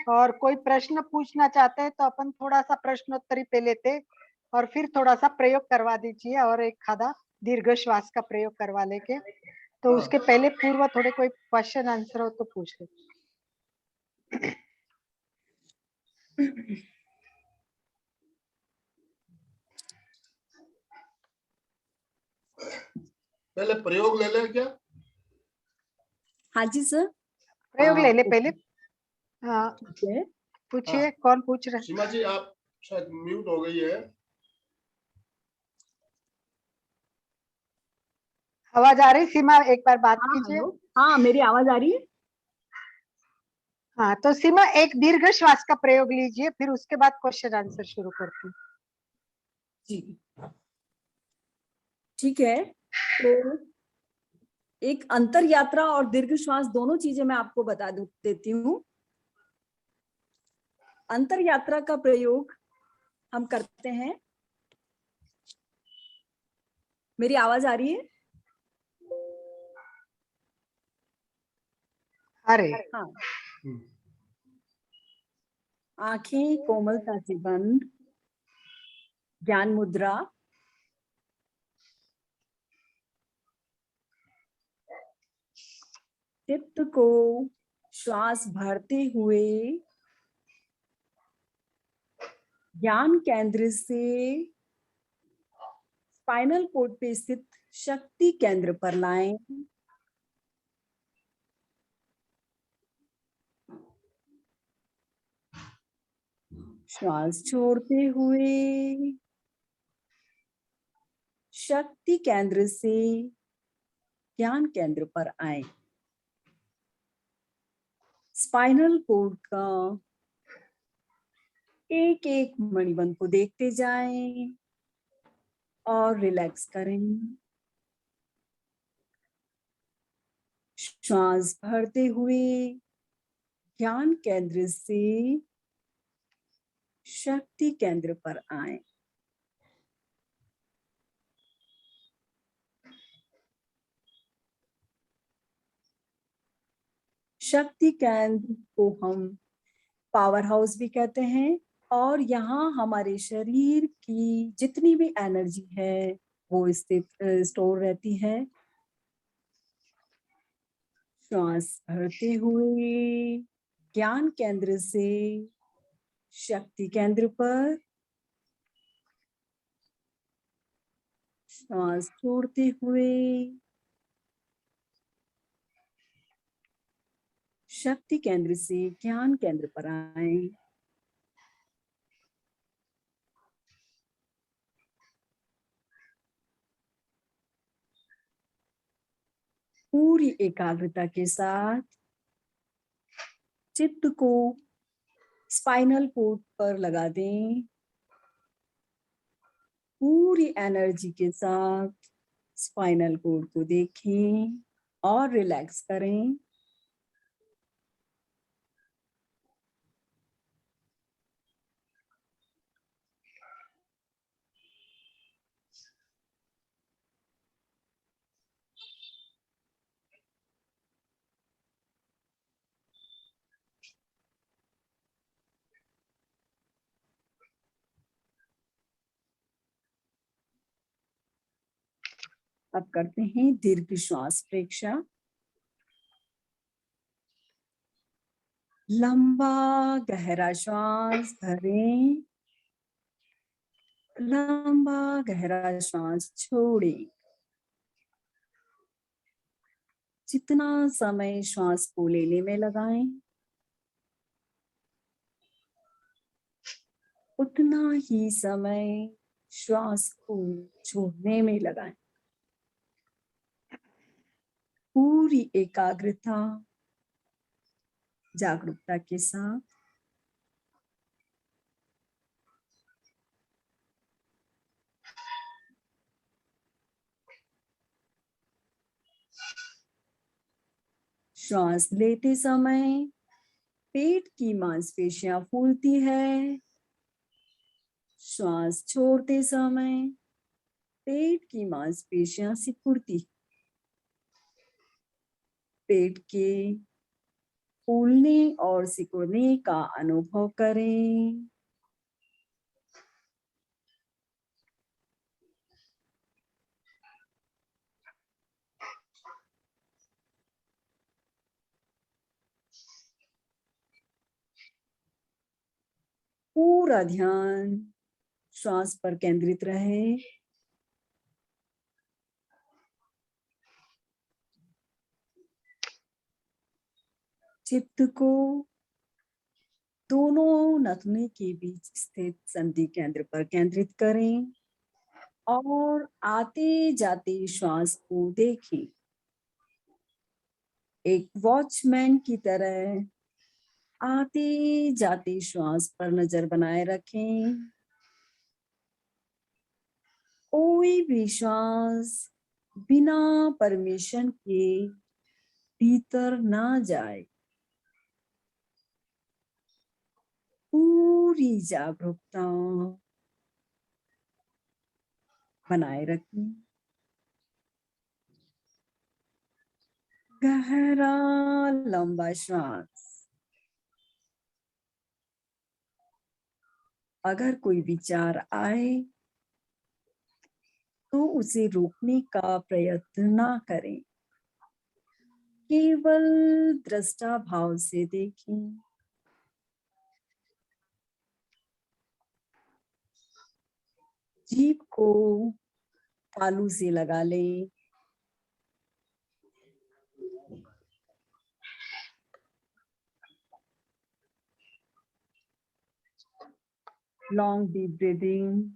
और कोई प्रश्न पूछना चाहते हैं तो अपन थोड़ा सा प्रश्नोत्तरी पे लेते और फिर थोड़ा सा प्रयोग करवा दीजिए, और एक आधा दीर्घ श्वास का प्रयोग करवा लेके। तो हाँ। उसके पहले पूर्व थोड़े कोई क्वेश्चन आंसर हो तो पूछ ले। पहले प्रयोग ले लें क्या? हाँ जी सर, प्रयोग ले ले ओके, पहले। हाँ, ठीक है। पूछिए, हाँ। कौन पूछ रहा है? सीमा जी, आप शायद म्यूट हो गई है। आवाज आ रही सीमा? एक बार बात हाँ कीजिए। हेलो, हाँ मेरी आवाज आ रही है? हाँ, तो सीमा एक दीर्घ श्वास का प्रयोग लीजिए, फिर उसके बाद क्वेश्चन आंसर शुरू करते हैं। जी ठीक है। तो एक अंतर यात्रा और दीर्घ श्वास दोनों चीजें मैं आपको बता देती हूँ। अंतर यात्रा का प्रयोग हम करते हैं, मेरी आवाज आ रही है? अरे, हाँ, आंखें कोमलता से बंद, ज्ञान मुद्रा, चित्त को श्वास भरते हुए ज्ञान केंद्र से स्पाइनल कोड पे स्थित शक्ति केंद्र पर लाएं। श्वास छोड़ते हुए शक्ति केंद्र से ज्ञान केंद्र पर आए। स्पाइनल कोड का एक एक मणिबंध को देखते जाएं और रिलैक्स करें। श्वास भरते हुए ज्ञान केंद्र से शक्ति केंद्र पर आए। शक्ति केंद्र को हम पावर हाउस भी कहते हैं, और यहाँ हमारे शरीर की जितनी भी एनर्जी है वो स्थित स्टोर रहती है। श्वास भरते हुए ज्ञान केंद्र से शक्ति केंद्र पर, श्वास छोड़ते हुए शक्ति केंद्र से ज्ञान केंद्र पर आए। पूरी एकाग्रता के साथ चित्त को स्पाइनल कोड पर लगा दें। पूरी एनर्जी के साथ स्पाइनल कोड को देखें और रिलैक्स करें। अब करते हैं दीर्घ श्वास प्रेक्षा। लंबा गहरा श्वास भरें, लंबा गहरा श्वास छोड़ें। जितना समय श्वास को लेने में लगाएं उतना ही समय श्वास को छोड़ने में लगाएं। पूरी एकाग्रता जागरूकता के साथ। श्वास लेते समय पेट की मांसपेशियां फूलती है, श्वास छोड़ते समय पेट की मांसपेशियां सिकुड़ती। पेट के फूलने और सिकुड़ने का अनुभव करें। पूरा ध्यान श्वास पर केंद्रित रहे। चित्त को दोनों नथुने के बीच स्थित संधि केंद्र पर केंद्रित करें और आते जाते श्वास को देखें। एक वॉचमैन की तरह आते जाते श्वास पर नजर बनाए रखें। कोई भी श्वास बिना परमिशन के भीतर ना जाए। पूरी जागरूकता बनाए रखें। गहरा लंबा श्वास। अगर कोई विचार आए तो उसे रोकने का प्रयत्न ना करें, केवल दृष्टा भाव से देखें। जीभ को तालू से लगा लें। Long deep breathing.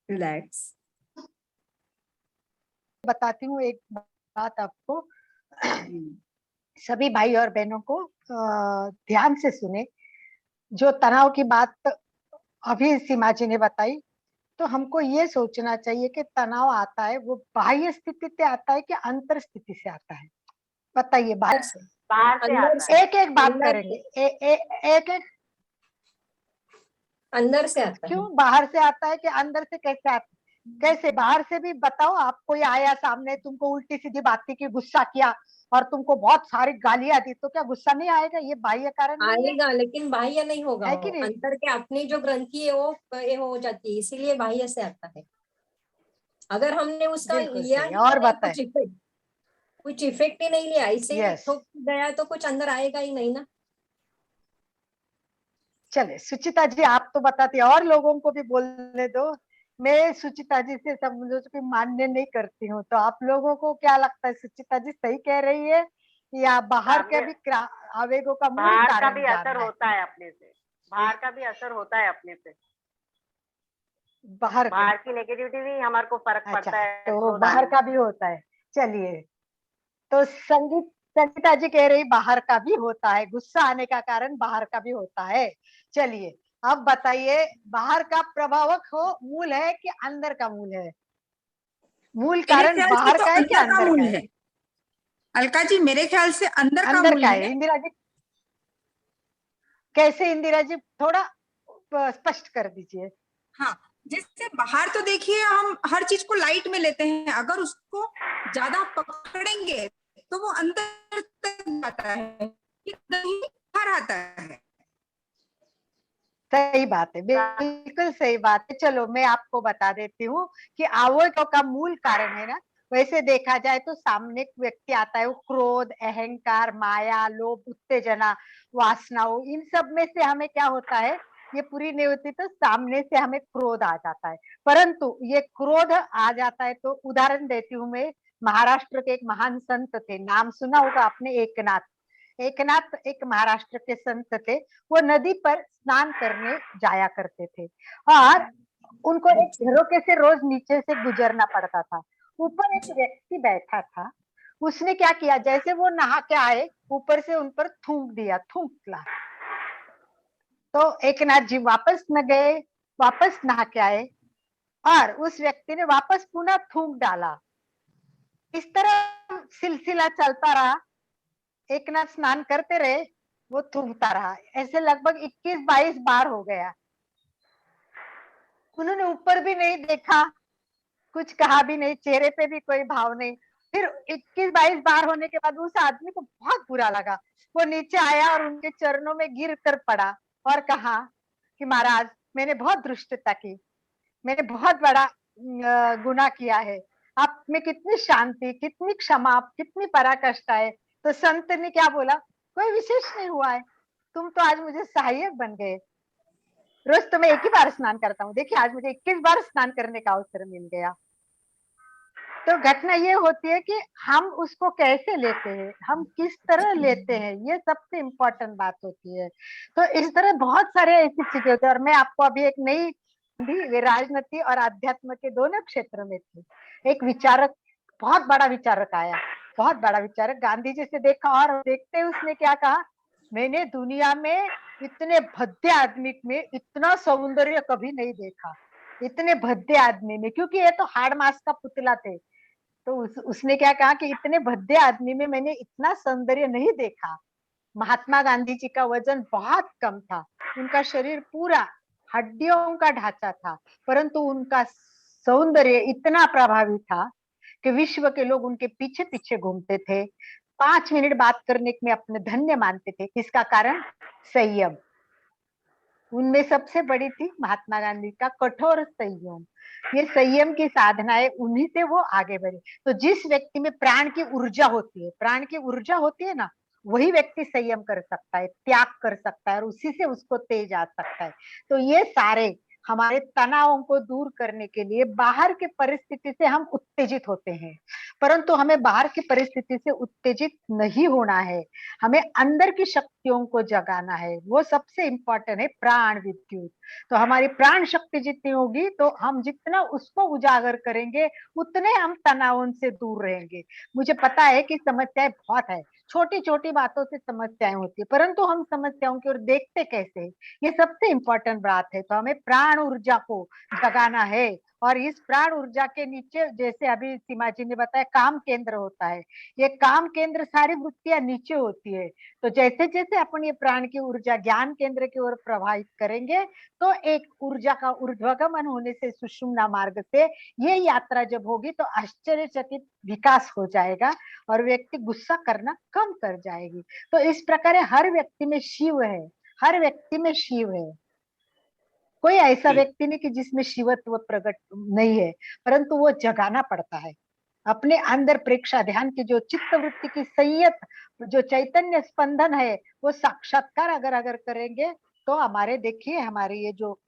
रिलैक्स। बताती हूँ एक बात आपको, सभी भाई और बहनों को ध्यान से सुने। जो तनाव की बात अभी सीमा जी ने बताई, तो हमको ये सोचना चाहिए कि तनाव आता है वो बाह्य स्थिति से आता है कि अंतर स्थिति से आता है। बताइए। बाहर से अंदर से एक एक बात अंदर करेंगे। एक एक अंदर से आता है। क्यों बाहर से आता है कि अंदर से कैसे आता है? कैसे बाहर से भी बताओ। आप कोई आया सामने, तुमको उल्टी सीधी बातें की, गुस्सा किया और तुमको बहुत सारी गालियां दी, तो क्या गुस्सा नहीं आएगा? ये बाह्य कारण नहीं है? आएगा, लेकिन बाह्य नहीं होगा। है वो कि नहीं? अंदर के अपनी जो ग्रंथि है वो ये हो जाती है, इसीलिए बाह्य से आता है। अगर हमने उसका बिल्कुल लिया सही। ही और नहीं बताएं। कुछ इफेक्ट ही नहीं लिया, ऐसे ही यस, ठोक गया तो कुछ अंदर आएगा ही नहीं ना। चले सुचिता जी, आप तो बताती, और लोगों को भी बोलने दो। मैं सुचिता जी से समझो कि मान्य नहीं करती हूँ, तो आप लोगों को क्या लगता है? सुचिता जी सही कह रही है या बाहर के भी आवेगों का मूल बाहर का कारण भी असर जानना है? होता है अपने से, बाहर का भी असर होता है अपने से। बाहर का, बाहर की नेगेटिविटी भी हमारे को फर्क अच्छा, पड़ता है तो क्रोध बाहर आने का में। भी होता है। चलिए, तो संगीता जी कह रही बाहर का भी होता है, गुस्सा आने का कारण बाहर का भी होता है। चलिए, अब बताइए, बाहर का प्रभावक हो मूल है कि अंदर का मूल है? मूल मेरे कारण ख्याल से बाहर तो का है कि अंदर का अंदर का मूल है? है। अलका जी, मेरे ख्याल से अंदर का अंदर मूल का है। है। इंदिरा जी कैसे? इंदिरा जी थोड़ा स्पष्ट कर दीजिए। हाँ, जैसे बाहर तो देखिए हम हर चीज को लाइट में लेते हैं, अगर उसको ज्यादा पकड़ेंगे तो वो अंदर तक जाता है, ये कहीं बाहर आता है। सही बात है, बिल्कुल सही बात है। चलो मैं आपको बता देती हूँ कि आवेगों का मूल कारण है ना, वैसे देखा जाए तो सामने एक व्यक्ति आता है, वो क्रोध, अहंकार, माया, लोभ, उत्तेजना, वासनाओं, इन सब में से हमें क्या होता है? ये पूरी नहीं होती तो सामने से हमें क्रोध आ जाता है। परंतु ये क्रोध आ जाता है तो उदाहरण देती हूँ मैं। महाराष्ट्र के एक महान संत थे, नाम सुना होगा आपने, एकनाथ। एकनाथ एक महाराष्ट्र के संत थे, वो नदी पर स्नान करने जाया करते थे और उनको एक झरोके से रोज नीचे से गुजरना पड़ता था। ऊपर एक व्यक्ति बैठा था, उसने क्या किया, जैसे वो नहा के आए ऊपर से उन पर थूक दिया, थूकला। तो एकनाथ जी वापस न गए, वापस नहा के आए और उस व्यक्ति ने वापस पुनः थूक डाला। इस तरह सिलसिला चलता रहा, एकनाथ स्नान करते रहे, वो थूकता रहा। ऐसे लगभग 21-22 बार हो गया। उन्होंने ऊपर भी नहीं देखा, कुछ कहा भी नहीं, चेहरे पे भी कोई भाव नहीं। फिर 21-22 बार होने के बाद उस आदमी को बहुत बुरा लगा। वो नीचे आया और उनके चरणों में गिर कर पड़ा और कहा कि महाराज, मैंने बहुत दुष्टता की, मैंने बहुत बड़ा गुनाह किया है, आप में कितनी शांति, कितनी क्षमा, कितनी पराकाष्ठा है। तो संत ने क्या बोला, कोई विशेष नहीं हुआ है, तुम तो आज मुझे सहायक बन गए। रोज तो मैं एक ही बार स्नान करता हूँ, देखिए आज मुझे 21 बार स्नान करने का अवसर मिल गया। तो घटना ये होती है कि हम उसको कैसे लेते हैं, हम किस तरह लेते हैं, ये सबसे इम्पोर्टेंट बात होती है। तो इस तरह बहुत सारे ऐसी चीजें होती है। और मैं आपको अभी एक नई वे राजनीति और आध्यात्म के दोनों क्षेत्र में थी। एक विचारक, बहुत बड़ा विचारक आया, बहुत बड़ा विचारक, गांधी जी से देखा और देखते उसने क्या कहा, मैंने दुनिया में इतने भद्दे आदमी में इतना सौंदर्य कभी नहीं देखा, इतने भद्दे आदमी में, क्योंकि ये तो हाड़ मास का पुतला थे। तो उसने क्या कहा कि इतने भद्दे आदमी में मैंने इतना सौंदर्य नहीं देखा। महात्मा गांधी जी का वजन बहुत कम था, उनका शरीर पूरा हड्डियों का ढांचा था, परंतु उनका सौंदर्य इतना प्रभावी था कि विश्व के लोग उनके पीछे पीछे घूमते थे। 5 मिनट बात करने में अपने धन्य मानते थे। किसका कारण? संयम। उनमें सबसे बड़ी थी महात्मा गांधी का कठोर संयम। ये संयम की साधनाएं उन्हीं से वो आगे बढ़े। तो जिस व्यक्ति में प्राण की ऊर्जा होती है, प्राण की ऊर्जा होती है ना, वही व्यक्ति संयम कर सकता है, त्याग कर सकता है और उसी से उसको तेज आ सकता है। तो ये सारे हमारे तनावों को दूर करने के लिए बाहर की परिस्थिति से हम उत्तेजित होते हैं, परंतु हमें बाहर की परिस्थिति से उत्तेजित नहीं होना है, हमें अंदर की शक्तियों को जगाना है। वो सबसे इंपॉर्टेंट है, प्राण विद्युत। तो हमारी प्राण शक्ति जितनी होगी तो हम जितना उसको उजागर करेंगे उतने हम तनावों से दूर रहेंगे। मुझे पता है कि समस्याएं बहुत है, छोटी छोटी बातों से समस्याएं होती है, परंतु हम समस्याओं की ओर देखते कैसे, ये सबसे इंपॉर्टेंट बात है। तो हमें प्राण ऊर्जा को जगाना है और इस प्राण ऊर्जा के नीचे, जैसे अभी सीमा जी ने बताया, काम केंद्र होता है। ये काम केंद्र सारी वृत्तियां नीचे होती है। तो जैसे जैसे अपन ये प्राण की ऊर्जा ज्ञान केंद्र की ओर प्रवाहित करेंगे तो एक ऊर्जा का ऊर्ध्वगमन होने से सुषुम्ना मार्ग से ये यात्रा जब होगी तो आश्चर्यचकित विकास हो जाएगा और व्यक्ति गुस्सा करना कम कर जाएगी। तो इस प्रकार हर व्यक्ति में शिव है, हर व्यक्ति में शिव है। कोई ऐसा व्यक्ति नहीं कि जिसमें शिवत्व प्रकट नहीं है, परंतु वो जगाना पड़ता है अपने अंदर। प्रेक्षा ध्यान की जो चित्त वृत्ति की संयत जो चैतन्य स्पंदन है, वो साक्षात्कार अगर करेंगे तो हमारे, देखिए हमारे ये जो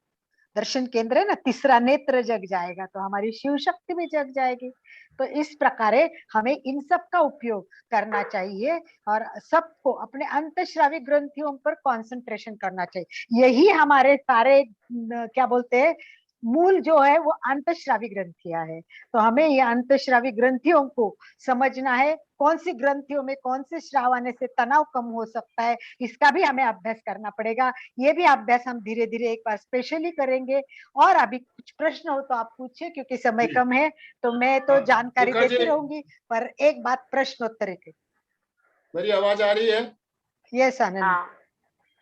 दर्शन केंद्र है ना, तीसरा नेत्र जग जाएगा तो हमारी शिव शक्ति भी जग जाएगी। तो इस प्रकार हमें इन सब का उपयोग करना चाहिए और सबको अपने अंतःस्रावी ग्रंथियों पर कंसंट्रेशन करना चाहिए। यही हमारे सारे क्या बोलते हैं मूल जो है वो अंतःस्रावी ग्रंथियां है। तो हमें ये अंतःस्रावी ग्रंथियों को समझना है, कौन सी ग्रंथियों में कौन से श्राव आने से तनाव कम हो सकता है, इसका भी हमें अभ्यास करना पड़ेगा। ये भी अभ्यास हम धीरे धीरे एक बार स्पेशली करेंगे। और अभी कुछ प्रश्न हो तो आप पूछिए, क्योंकि समय कम है तो मैं तो जानकारी देती रहूंगी, पर एक बात प्रश्नोत्तर के। मेरी आवाज आ रही है? यस आनंद,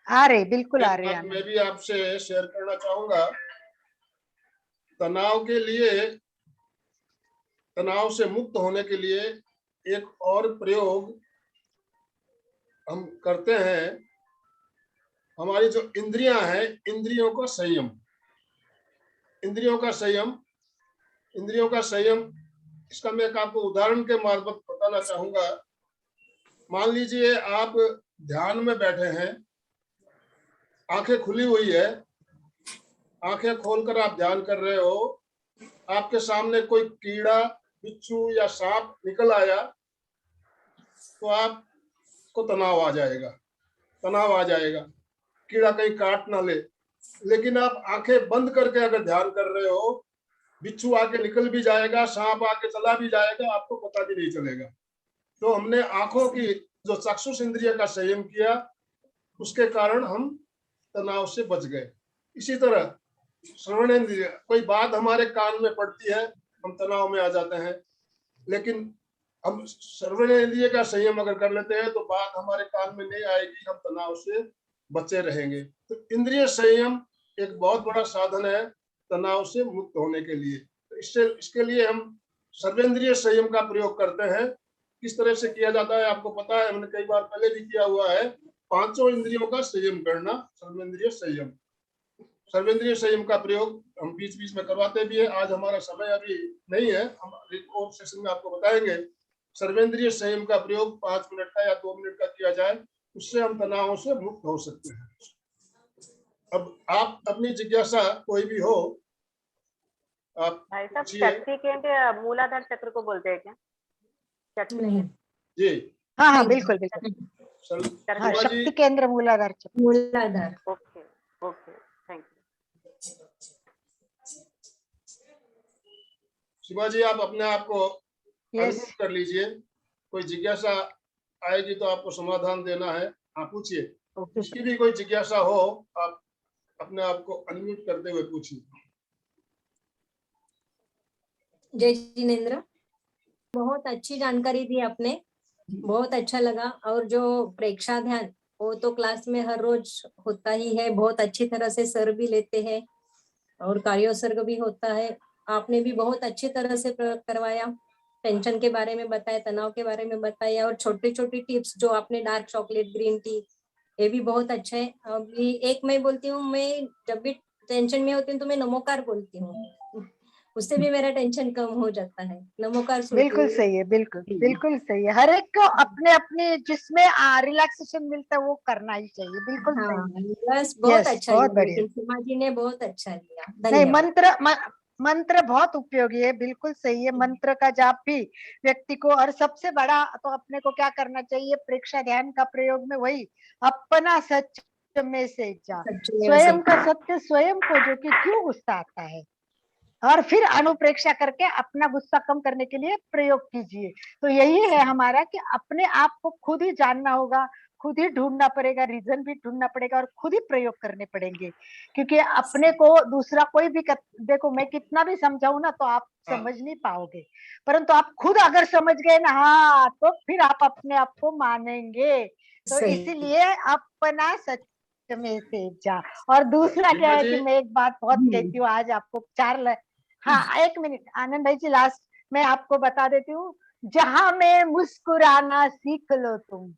आ रही, बिल्कुल आ रही है। मैं भी आपसे शेयर करना चाहूंगा। तनाव के लिए, तनाव से मुक्त होने के लिए एक और प्रयोग हम करते हैं। हमारी जो इंद्रियां हैं, इंद्रियों का संयम, इंद्रियों का संयम, इंद्रियों का संयम, इसका मैं एक आपको उदाहरण के मार्फत बताना चाहूंगा। मान लीजिए आप ध्यान में बैठे हैं, आंखें खुली हुई है, आंखें खोलकर आप ध्यान कर रहे हो, आपके सामने कोई कीड़ा, बिच्छू या सांप निकल आया तो आप उसको तनाव आ जाएगा, कीड़ा कहीं काट ना ले। लेकिन आप आंखें बंद करके अगर ध्यान कर रहे हो, बिच्छू आके निकल भी जाएगा, सांप आके चला भी जाएगा, आपको पता भी नहीं चलेगा। तो हमने आंखों की जो चक्षुष इंद्रिय का संयम किया, उसके कारण हम तनाव से बच गए। इसी तरह श्रवणेंद्रिय, कोई बात हमारे कान में पड़ती है, हम तनाव में आ जाते हैं। लेकिन हम श्रवणेंद्रिय का संयम अगर कर लेते हैं तो बात हमारे कान में नहीं आएगी, हम तनाव से बचे रहेंगे। तो इंद्रिय संयम एक बहुत बड़ा साधन है तनाव से मुक्त होने के लिए। तो इसके लिए हम सर्वेंद्रिय संयम का प्रयोग करते हैं। किस तरह से किया जाता है आपको पता है, हमने कई बार पहले भी किया हुआ है। पांचों इंद्रियों का संयम करना, सर्वेंद्रिय संयम। सर्वेंद्रिय संयम का प्रयोग हम बीच बीच में करवाते भी है। आज हमारा समय अभी नहीं है, हम और सेशन में आपको बताएंगे। सर्वेंद्रिय संयम का प्रयोग 5 मिनट का या 2 मिनट का किया जाए, उससे हम तनावों से मुक्त हो सकते हैं। अब आप अपनी जिज्ञासा कोई भी हो, आप भाई साहब, पूछिए। शक्ति केंद्र मूलाधार चक्र को बोलते हैं क्या? शक्ति नहीं, जी हाँ हाँ बिल्कुल बिल्कुल, हाँ शिवा जी, शक्ति केंद्र मूलाधार चक्र। मूलाधार। Okay okay, thank you. Shiva ji आप अपने आप को यस, अनम्यूट कर लीजिए। कोई जिज्ञासा आएगी तो आपको समाधान देना है, आप पूछिए। ओके जिसकी भी कोई जिज्ञासा हो, आप अपने आप को अनम्यूट करते हुए पूछिए। जय जिनेन्द्र, बहुत अच्छी जानकारी दी आपने, बहुत अच्छा लगा। और जो प्रेक्षा ध्यान, वो तो क्लास में हर रोज होता ही है, बहुत अच्छी तरह से सर भी लेते हैं और कार्योसर्ग भी होता है। आपने भी बहुत अच्छी तरह से करवाया, टेंशन के बारे में बताया, तनाव के बारे में बताया, और छोटी छोटी टिप्स जो आपने, डार्क चॉकलेट, ग्रीन टी, ये भी बहुत अच्छा है। अभी एक मैं बोलती हूँ, मैं जब भी टेंशन में होती हूँ तो मैं नमोकार बोलती हूँ, उससे भी मेरा टेंशन कम हो जाता है। नमोकार सुनती बिल्कुल हूँ। सही है, बिल्कुल सही है। हर एक को अपने अपने जिसमें रिलैक्सेशन मिलता है वो करना ही चाहिए, बिल्कुल हाँ, सही है। बस बहुत यस, अच्छा बहुत लिया, बढ़िया। लेकिन सीमा जी ने बहुत अच्छा लिया, नहीं, धन्यवाद। मंत्र बहुत उपयोगी है, बिल्कुल सही है। मंत्र का जाप भी व्यक्ति को, और सबसे बड़ा तो अपने को क्या करना चाहिए, प्रेक्षा ध्यान का प्रयोग में वही अपना सत्य में से जा, सच्चे स्वयं से। का सत्य स्वयं को, जो कि क्यों गुस्सा आता है, और फिर अनुप्रेक्षा करके अपना गुस्सा कम करने के लिए प्रयोग कीजिए। तो यही है हमारा कि अपने आप को खुद ही जानना होगा, खुद ही ढूंढना पड़ेगा, रीजन भी ढूंढना पड़ेगा, और खुद ही प्रयोग करने पड़ेंगे। क्योंकि अपने को दूसरा कोई भी देखो, मैं कितना भी समझाऊं ना तो आप समझ नहीं पाओगे, परंतु आप खुद अगर समझ गए ना, हाँ, तो फिर आप अपने आप को मानेंगे। तो सही। इसीलिए अपना सत्य में से जा। और दूसरा क्या सीमा है जी, कि मैं एक बात बहुत कहती हूँ आज आपको, हाँ, 1 मिनट आनंद भाई जी, लास्ट मैं आपको बता देती हूँ। जहां में मुस्कुराना सीख लो तुम,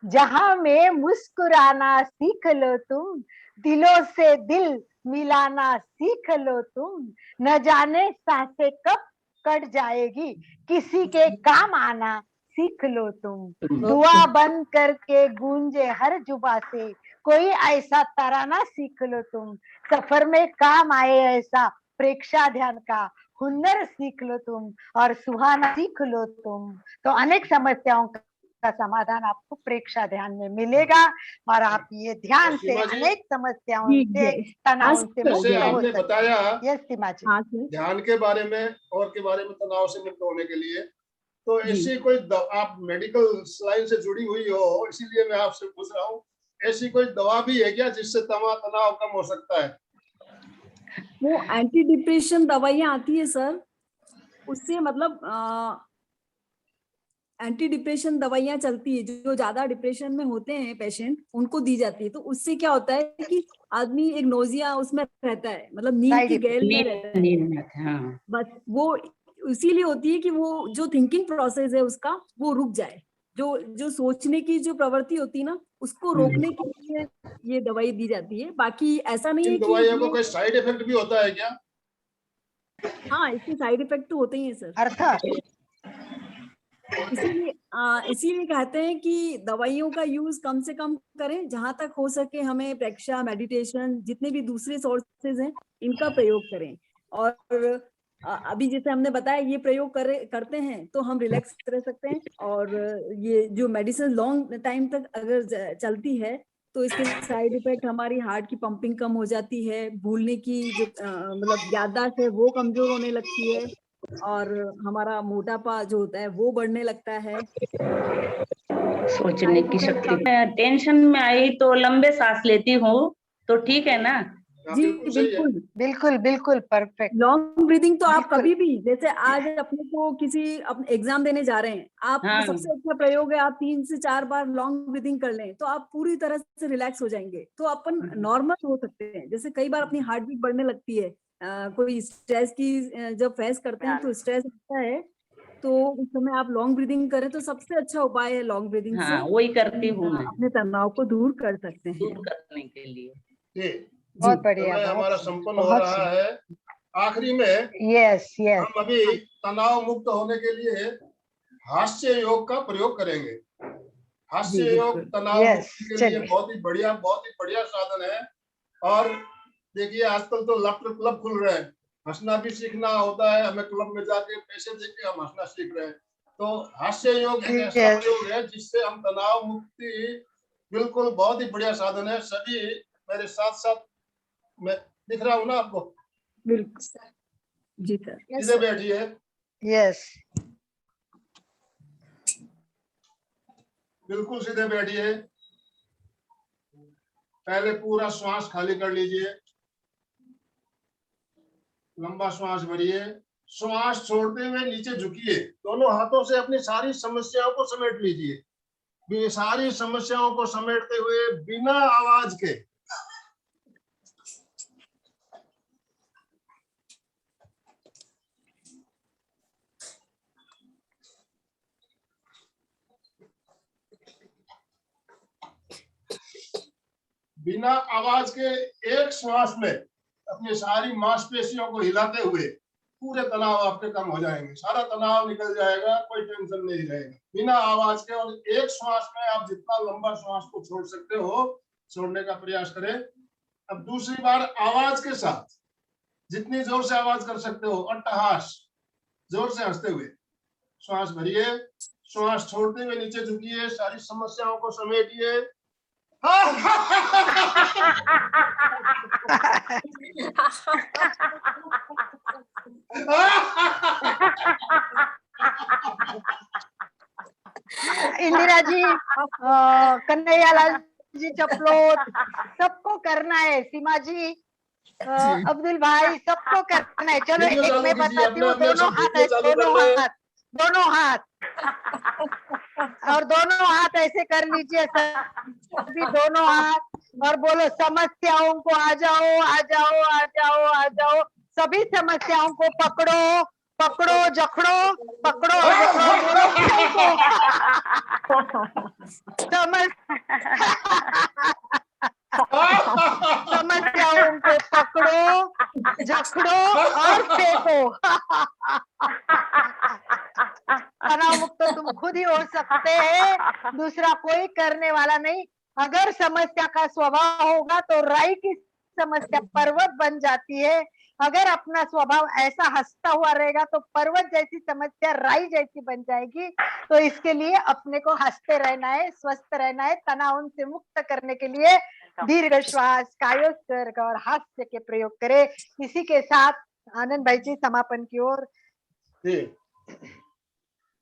जहां में मुस्कुराना सीख लो तुम, दिलों से दिल मिलाना सीख लो तुम, न जाने सांसें कब कट जाएगी, किसी के काम आना सीख लो तुम। दुआ बंद करके गूंजे हर जुबा से, कोई ऐसा तराना सीख लो तुम, सफर में काम आए ऐसा प्रेक्षा ध्यान का हुनर सीख लो तुम, और सुहाना सीख लो तुम। तो अनेक समस्याओं का समाधान आपको प्रेक्षा ध्यान में मिलेगा, और आप ये ध्यान से सीमा जी, अनेक समस्याओं जी, से, yes. तनाव आज से जैसे मुक्त हो आपने सकते बताया हैं। यस सीमा जी। हाँ सर ध्यान के बारे में और के बारे में, तनाव से मुक्त होने के लिए, तो जी। ऐसी कोई आप मेडिकल लाइन से जुड़ी हुई हो, इसीलिए मैं आपसे पूछ रहा हूँ, ऐसी कोई दवा भी है क्या जिससे तनाव कम हो सकता है? वो एंटी डिप्रेशन दवाइयाँ आती है सर, उससे मतलब एंटी डिप्रेशन दवाइयाँ चलती है, जो ज्यादा डिप्रेशन में होते हैं पेशेंट, उनको दी जाती है। तो उससे क्या होता है कि आदमी एक नोजिया उसमें रहता है, मतलब नींद साइड की इफेक्ट गैल में रहता है। हाँ, बस वो इसीलिए होती है कि वो जो थिंकिंग प्रोसेस है उसका, वो रुक जाए, जो जो सोचने की जो प्रवृत्ति होती है ना, उसको रोकने के लिए ये दवाई दी जाती है। बाकी ऐसा नहीं इन है कि दवाइयों को ये, कोई साइड इफेक्ट भी होता है क्या? हाँ, इसके साइड इफेक्ट तो होते ही हैं सर। अर्थात इसीलिए कहते हैं कि दवाइयों का यूज कम से कम करें, जहां तक हो सके हमें प्रेक्षा, मेडिटेशन, जितने भी दूसरे सोर्सेज हैं, इनका प्रयोग करें। और अभी जैसे हमने बताया ये प्रयोग करते हैं तो हम रिलैक्स रह सकते हैं, और ये जो मेडिसिन लॉन्ग टाइम तक अगर चलती है तो इसके साइड इफेक्ट हमारी हार्ट की पंपिंग कम हो जाती है, भूलने की जो मतलब याददाश्त है वो कमजोर होने लगती है, और हमारा मोटापा जो होता है वो बढ़ने लगता है। सोचने की शक्ति, टेंशन में आई तो लंबे सांस लेती हूँ तो ठीक है ना? जी बिल्कुल सही है। बिल्कुल बिल्कुल बिल्कुल परफेक्ट। लॉन्ग ब्रीदिंग तो आप बिल्कुल। कभी भी, जैसे आज अपने को किसी एग्जाम देने जा रहे हैं, आप हाँ। सबसे अच्छा प्रयोग है आप 3 से 4 बार लॉन्ग ब्रीदिंग कर लें तो आप पूरी तरह से रिलैक्स हो जाएंगे, तो अपन नॉर्मल हो सकते हैं। जैसे कई बार अपनी हार्ट बीट बढ़ने लगती है, कोई स्ट्रेस की जब फेस करते हैं तो स्ट्रेस आता है, तो उस समय आप लॉन्ग ब्रीदिंग करें तो सबसे अच्छा उपाय है लॉन्ग ब्रीदिंग से। हाँ, वही करती हूँ मैं, अपने तनाव को दूर कर सकते हैं। दूर करने के लिए। जी, बहुत बढ़िया, समय बहुत हमारा सुंदर, संपन्न हो बहुत रहा है। आखिरी में यस यस। हम अभी तनाव मुक्त होने के लिए हास्य योग का प्रयोग करेंगे। हास्य जी, योग बिल्कुल। तनाव Yes, मुक्ति के लिए चलिए। बहुत ही बढ़िया साधन है। और देखिए आजकल तो क्लब खुल रहे हैं, हंसना भी सीखना होता है, हमें क्लब में जाके पैसे देके हम हंसना सीख रहे हैं। तो हास्य योग एक ऐसा Yes. प्रयोग है जिससे हम तनाव मुक्ति, बिल्कुल बहुत ही बढ़िया साधन है। सभी मेरे साथ साथ, मैं दिख रहा हूँ ना आपको? बिल्कुल जी सर। सीधे बैठिए, यस। बिल्कुल सीधे बैठिए। पहले पूरा श्वास खाली कर लीजिए, लंबा श्वास भरिए, श्वास छोड़ते हुए नीचे झुकिए, दोनों हाथों से अपनी सारी समस्याओं को समेट लीजिए। सारी समस्याओं को समेटते हुए बिना आवाज के बिना आवाज के एक श्वास में अपनी सारी मांसपेशियों को हिलाते हुए पूरे तनाव आपके कम हो जाएंगे, सारा तनाव निकल जाएगा, कोई टेंशन नहीं रहेगा। बिना आवाज के और एक श्वास में आप जितना लंबा श्वास को छोड़ सकते हो छोड़ने का प्रयास करें। अब दूसरी बार आवाज के साथ जितनी जोर से आवाज कर सकते हो, अट्टहास, जोर से हंसते हुए श्वास भरिए, श्वास छोड़ते हुए नीचे झुकिए, सारी समस्याओं को समेटिए। इंदिरा जी, कन्हैयालाल जी चपलोत, सबको करना है। सीमा जी, अब्दुल भाई, सबको करना है। चलो वीडियो एक चालू मैं कीजिए, बताती हूँ, अपने दोनों सब हाथ वीडियो ऐसे, चालू कर रहे हैं। दोनों हाथ और दोनों हाथ ऐसे कर लीजिए सभी, दोनों हाथ, और बोलो समस्याओं को आ जाओ आ जाओ आ जाओ आ जाओ, सभी समस्याओं को पकड़ो पकड़ो जकड़ो, पकड़ो और जकड़ो, बोलो फेंको। समस्याओं को पकड़ो जकड़ो और फेंको। तनाव मुक्त तो तुम खुद ही हो सकते हैं, दूसरा कोई करने वाला नहीं। अगर समस्या का स्वभाव होगा तो राई की समस्या पर्वत बन जाती है, अगर अपना स्वभाव ऐसा हंसता हुआ रहेगा तो पर्वत जैसी समस्या राई जैसी बन जाएगी। तो इसके लिए अपने को हंसते रहना है, स्वस्थ रहना है। तनाव से मुक्त करने के लिए दीर्घ श्वास, कायोत्सर्ग और हास्य के प्रयोग करें। इसी के साथ आनंद भाई जी समापन की ओर।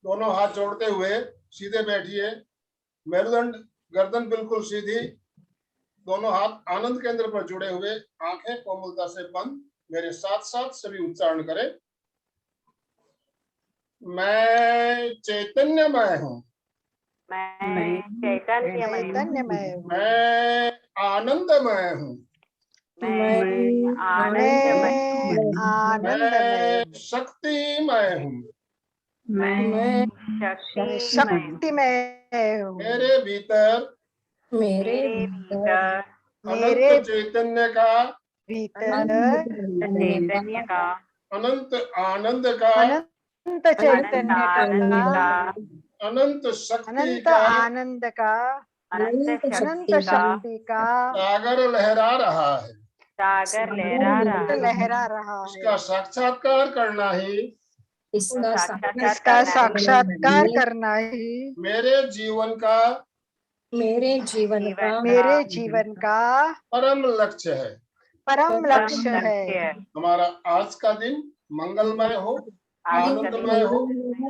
दोनों हाथ जोड़ते हुए सीधे बैठिए, मेरुदंड गर्दन बिल्कुल सीधी, दोनों हाथ आनंद केंद्र पर जुड़े हुए, आंखें कोमलता से बंद। मेरे साथ साथ सभी उच्चारण करें। मैं चैतन्यमय हूँ, मैं चैतन्यमय हूँ, मैं आनंदमय हूँ, मैं आनंदमय हूँ, मैं शक्तिमय हूँ, मैं शक्तिमय हूँ। मेरे भीतर मेरे भीतर अनंत चैतन्य का, चैतन्य का, अनंत आनंद का, अनंत चैतन्य का, अनंत शक्ति अनंत का, आनंद का, अनंत अनंत शक्ति का शक्ति का सागर लहरा रहा है। सागर लहरा रहा है, लहरा रहा है, इसका साक्षात्कार करना ही इसका इसका साक्षात्कार करना ही मेरे जीवन का मेरे जीवन का मेरे जीवन का परम लक्ष्य है। परम लक्ष्य है। हमारा आज का दिन मंगलमय हो, आनंदमय हो,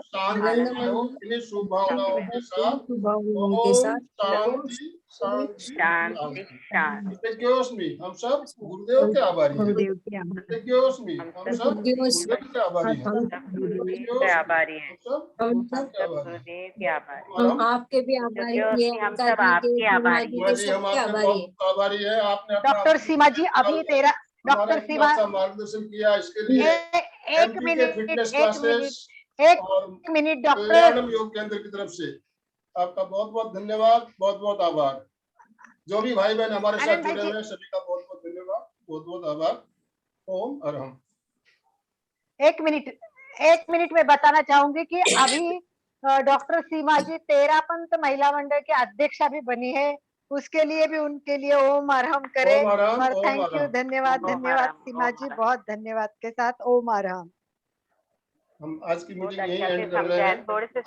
शांतिमय हो। इन्हीं शुभ भावनाओं के साथ ओम शांति शांति शांति शांति। यज्ञोस्मि। हम सब गुरुदेव के आभारी हैं। यज्ञोस्मि। हम सब गुरुदेव के आभारी हैं। गुरुदेव के आभारी हैं, हम सब सब गुरुदेव के आभारी हैं। और हम आपके भी आभारी हैं, यज्ञोस्मि, हम सब अंकल आपके जी आभारी के, सीमा जी, हम सबके आपके आभारी हैं। बहुत आभारी है। आपने अपना डॉक्टर सीमा जी, अभी तेरा हमारा डॉक्टर इतना सीमा अच्छा मार्गदर्शन किया। इसके लिए एक MPK मिनट, फिटनेस एक क्लासेस एक और मिनट डॉक्टर, कल्याणम योग केंद्र की तरफ से आपका बहुत बहुत धन्यवाद, बहुत बहुत आभार। जो भी भाई बहन हमारे साथ आनंद भाई जुड़े जी। हुए हैं सभी का बहुत बहुत धन्यवाद, बहुत बहुत आभार। ओम अरहम। एक मिनट में बताना चाहूंगी कि अभी डॉक्टर सीमा जी तेरापंथ महिला मंडल के अध्यक्षा भी बनी है। उसके लिए भी उनके लिए ओम अरहम करे। ओम अरहम, और ओम थैंक यू, अरहम। धन्यवाद ओम धन्यवाद अरहम, सीमा ओम जी, अरहम। बहुत धन्यवाद के साथ ओम अरहम। हम आज की बहुत मीटिंग यहीं अच्छा से एंड कर रहे समझाया, हैं। थोड़े से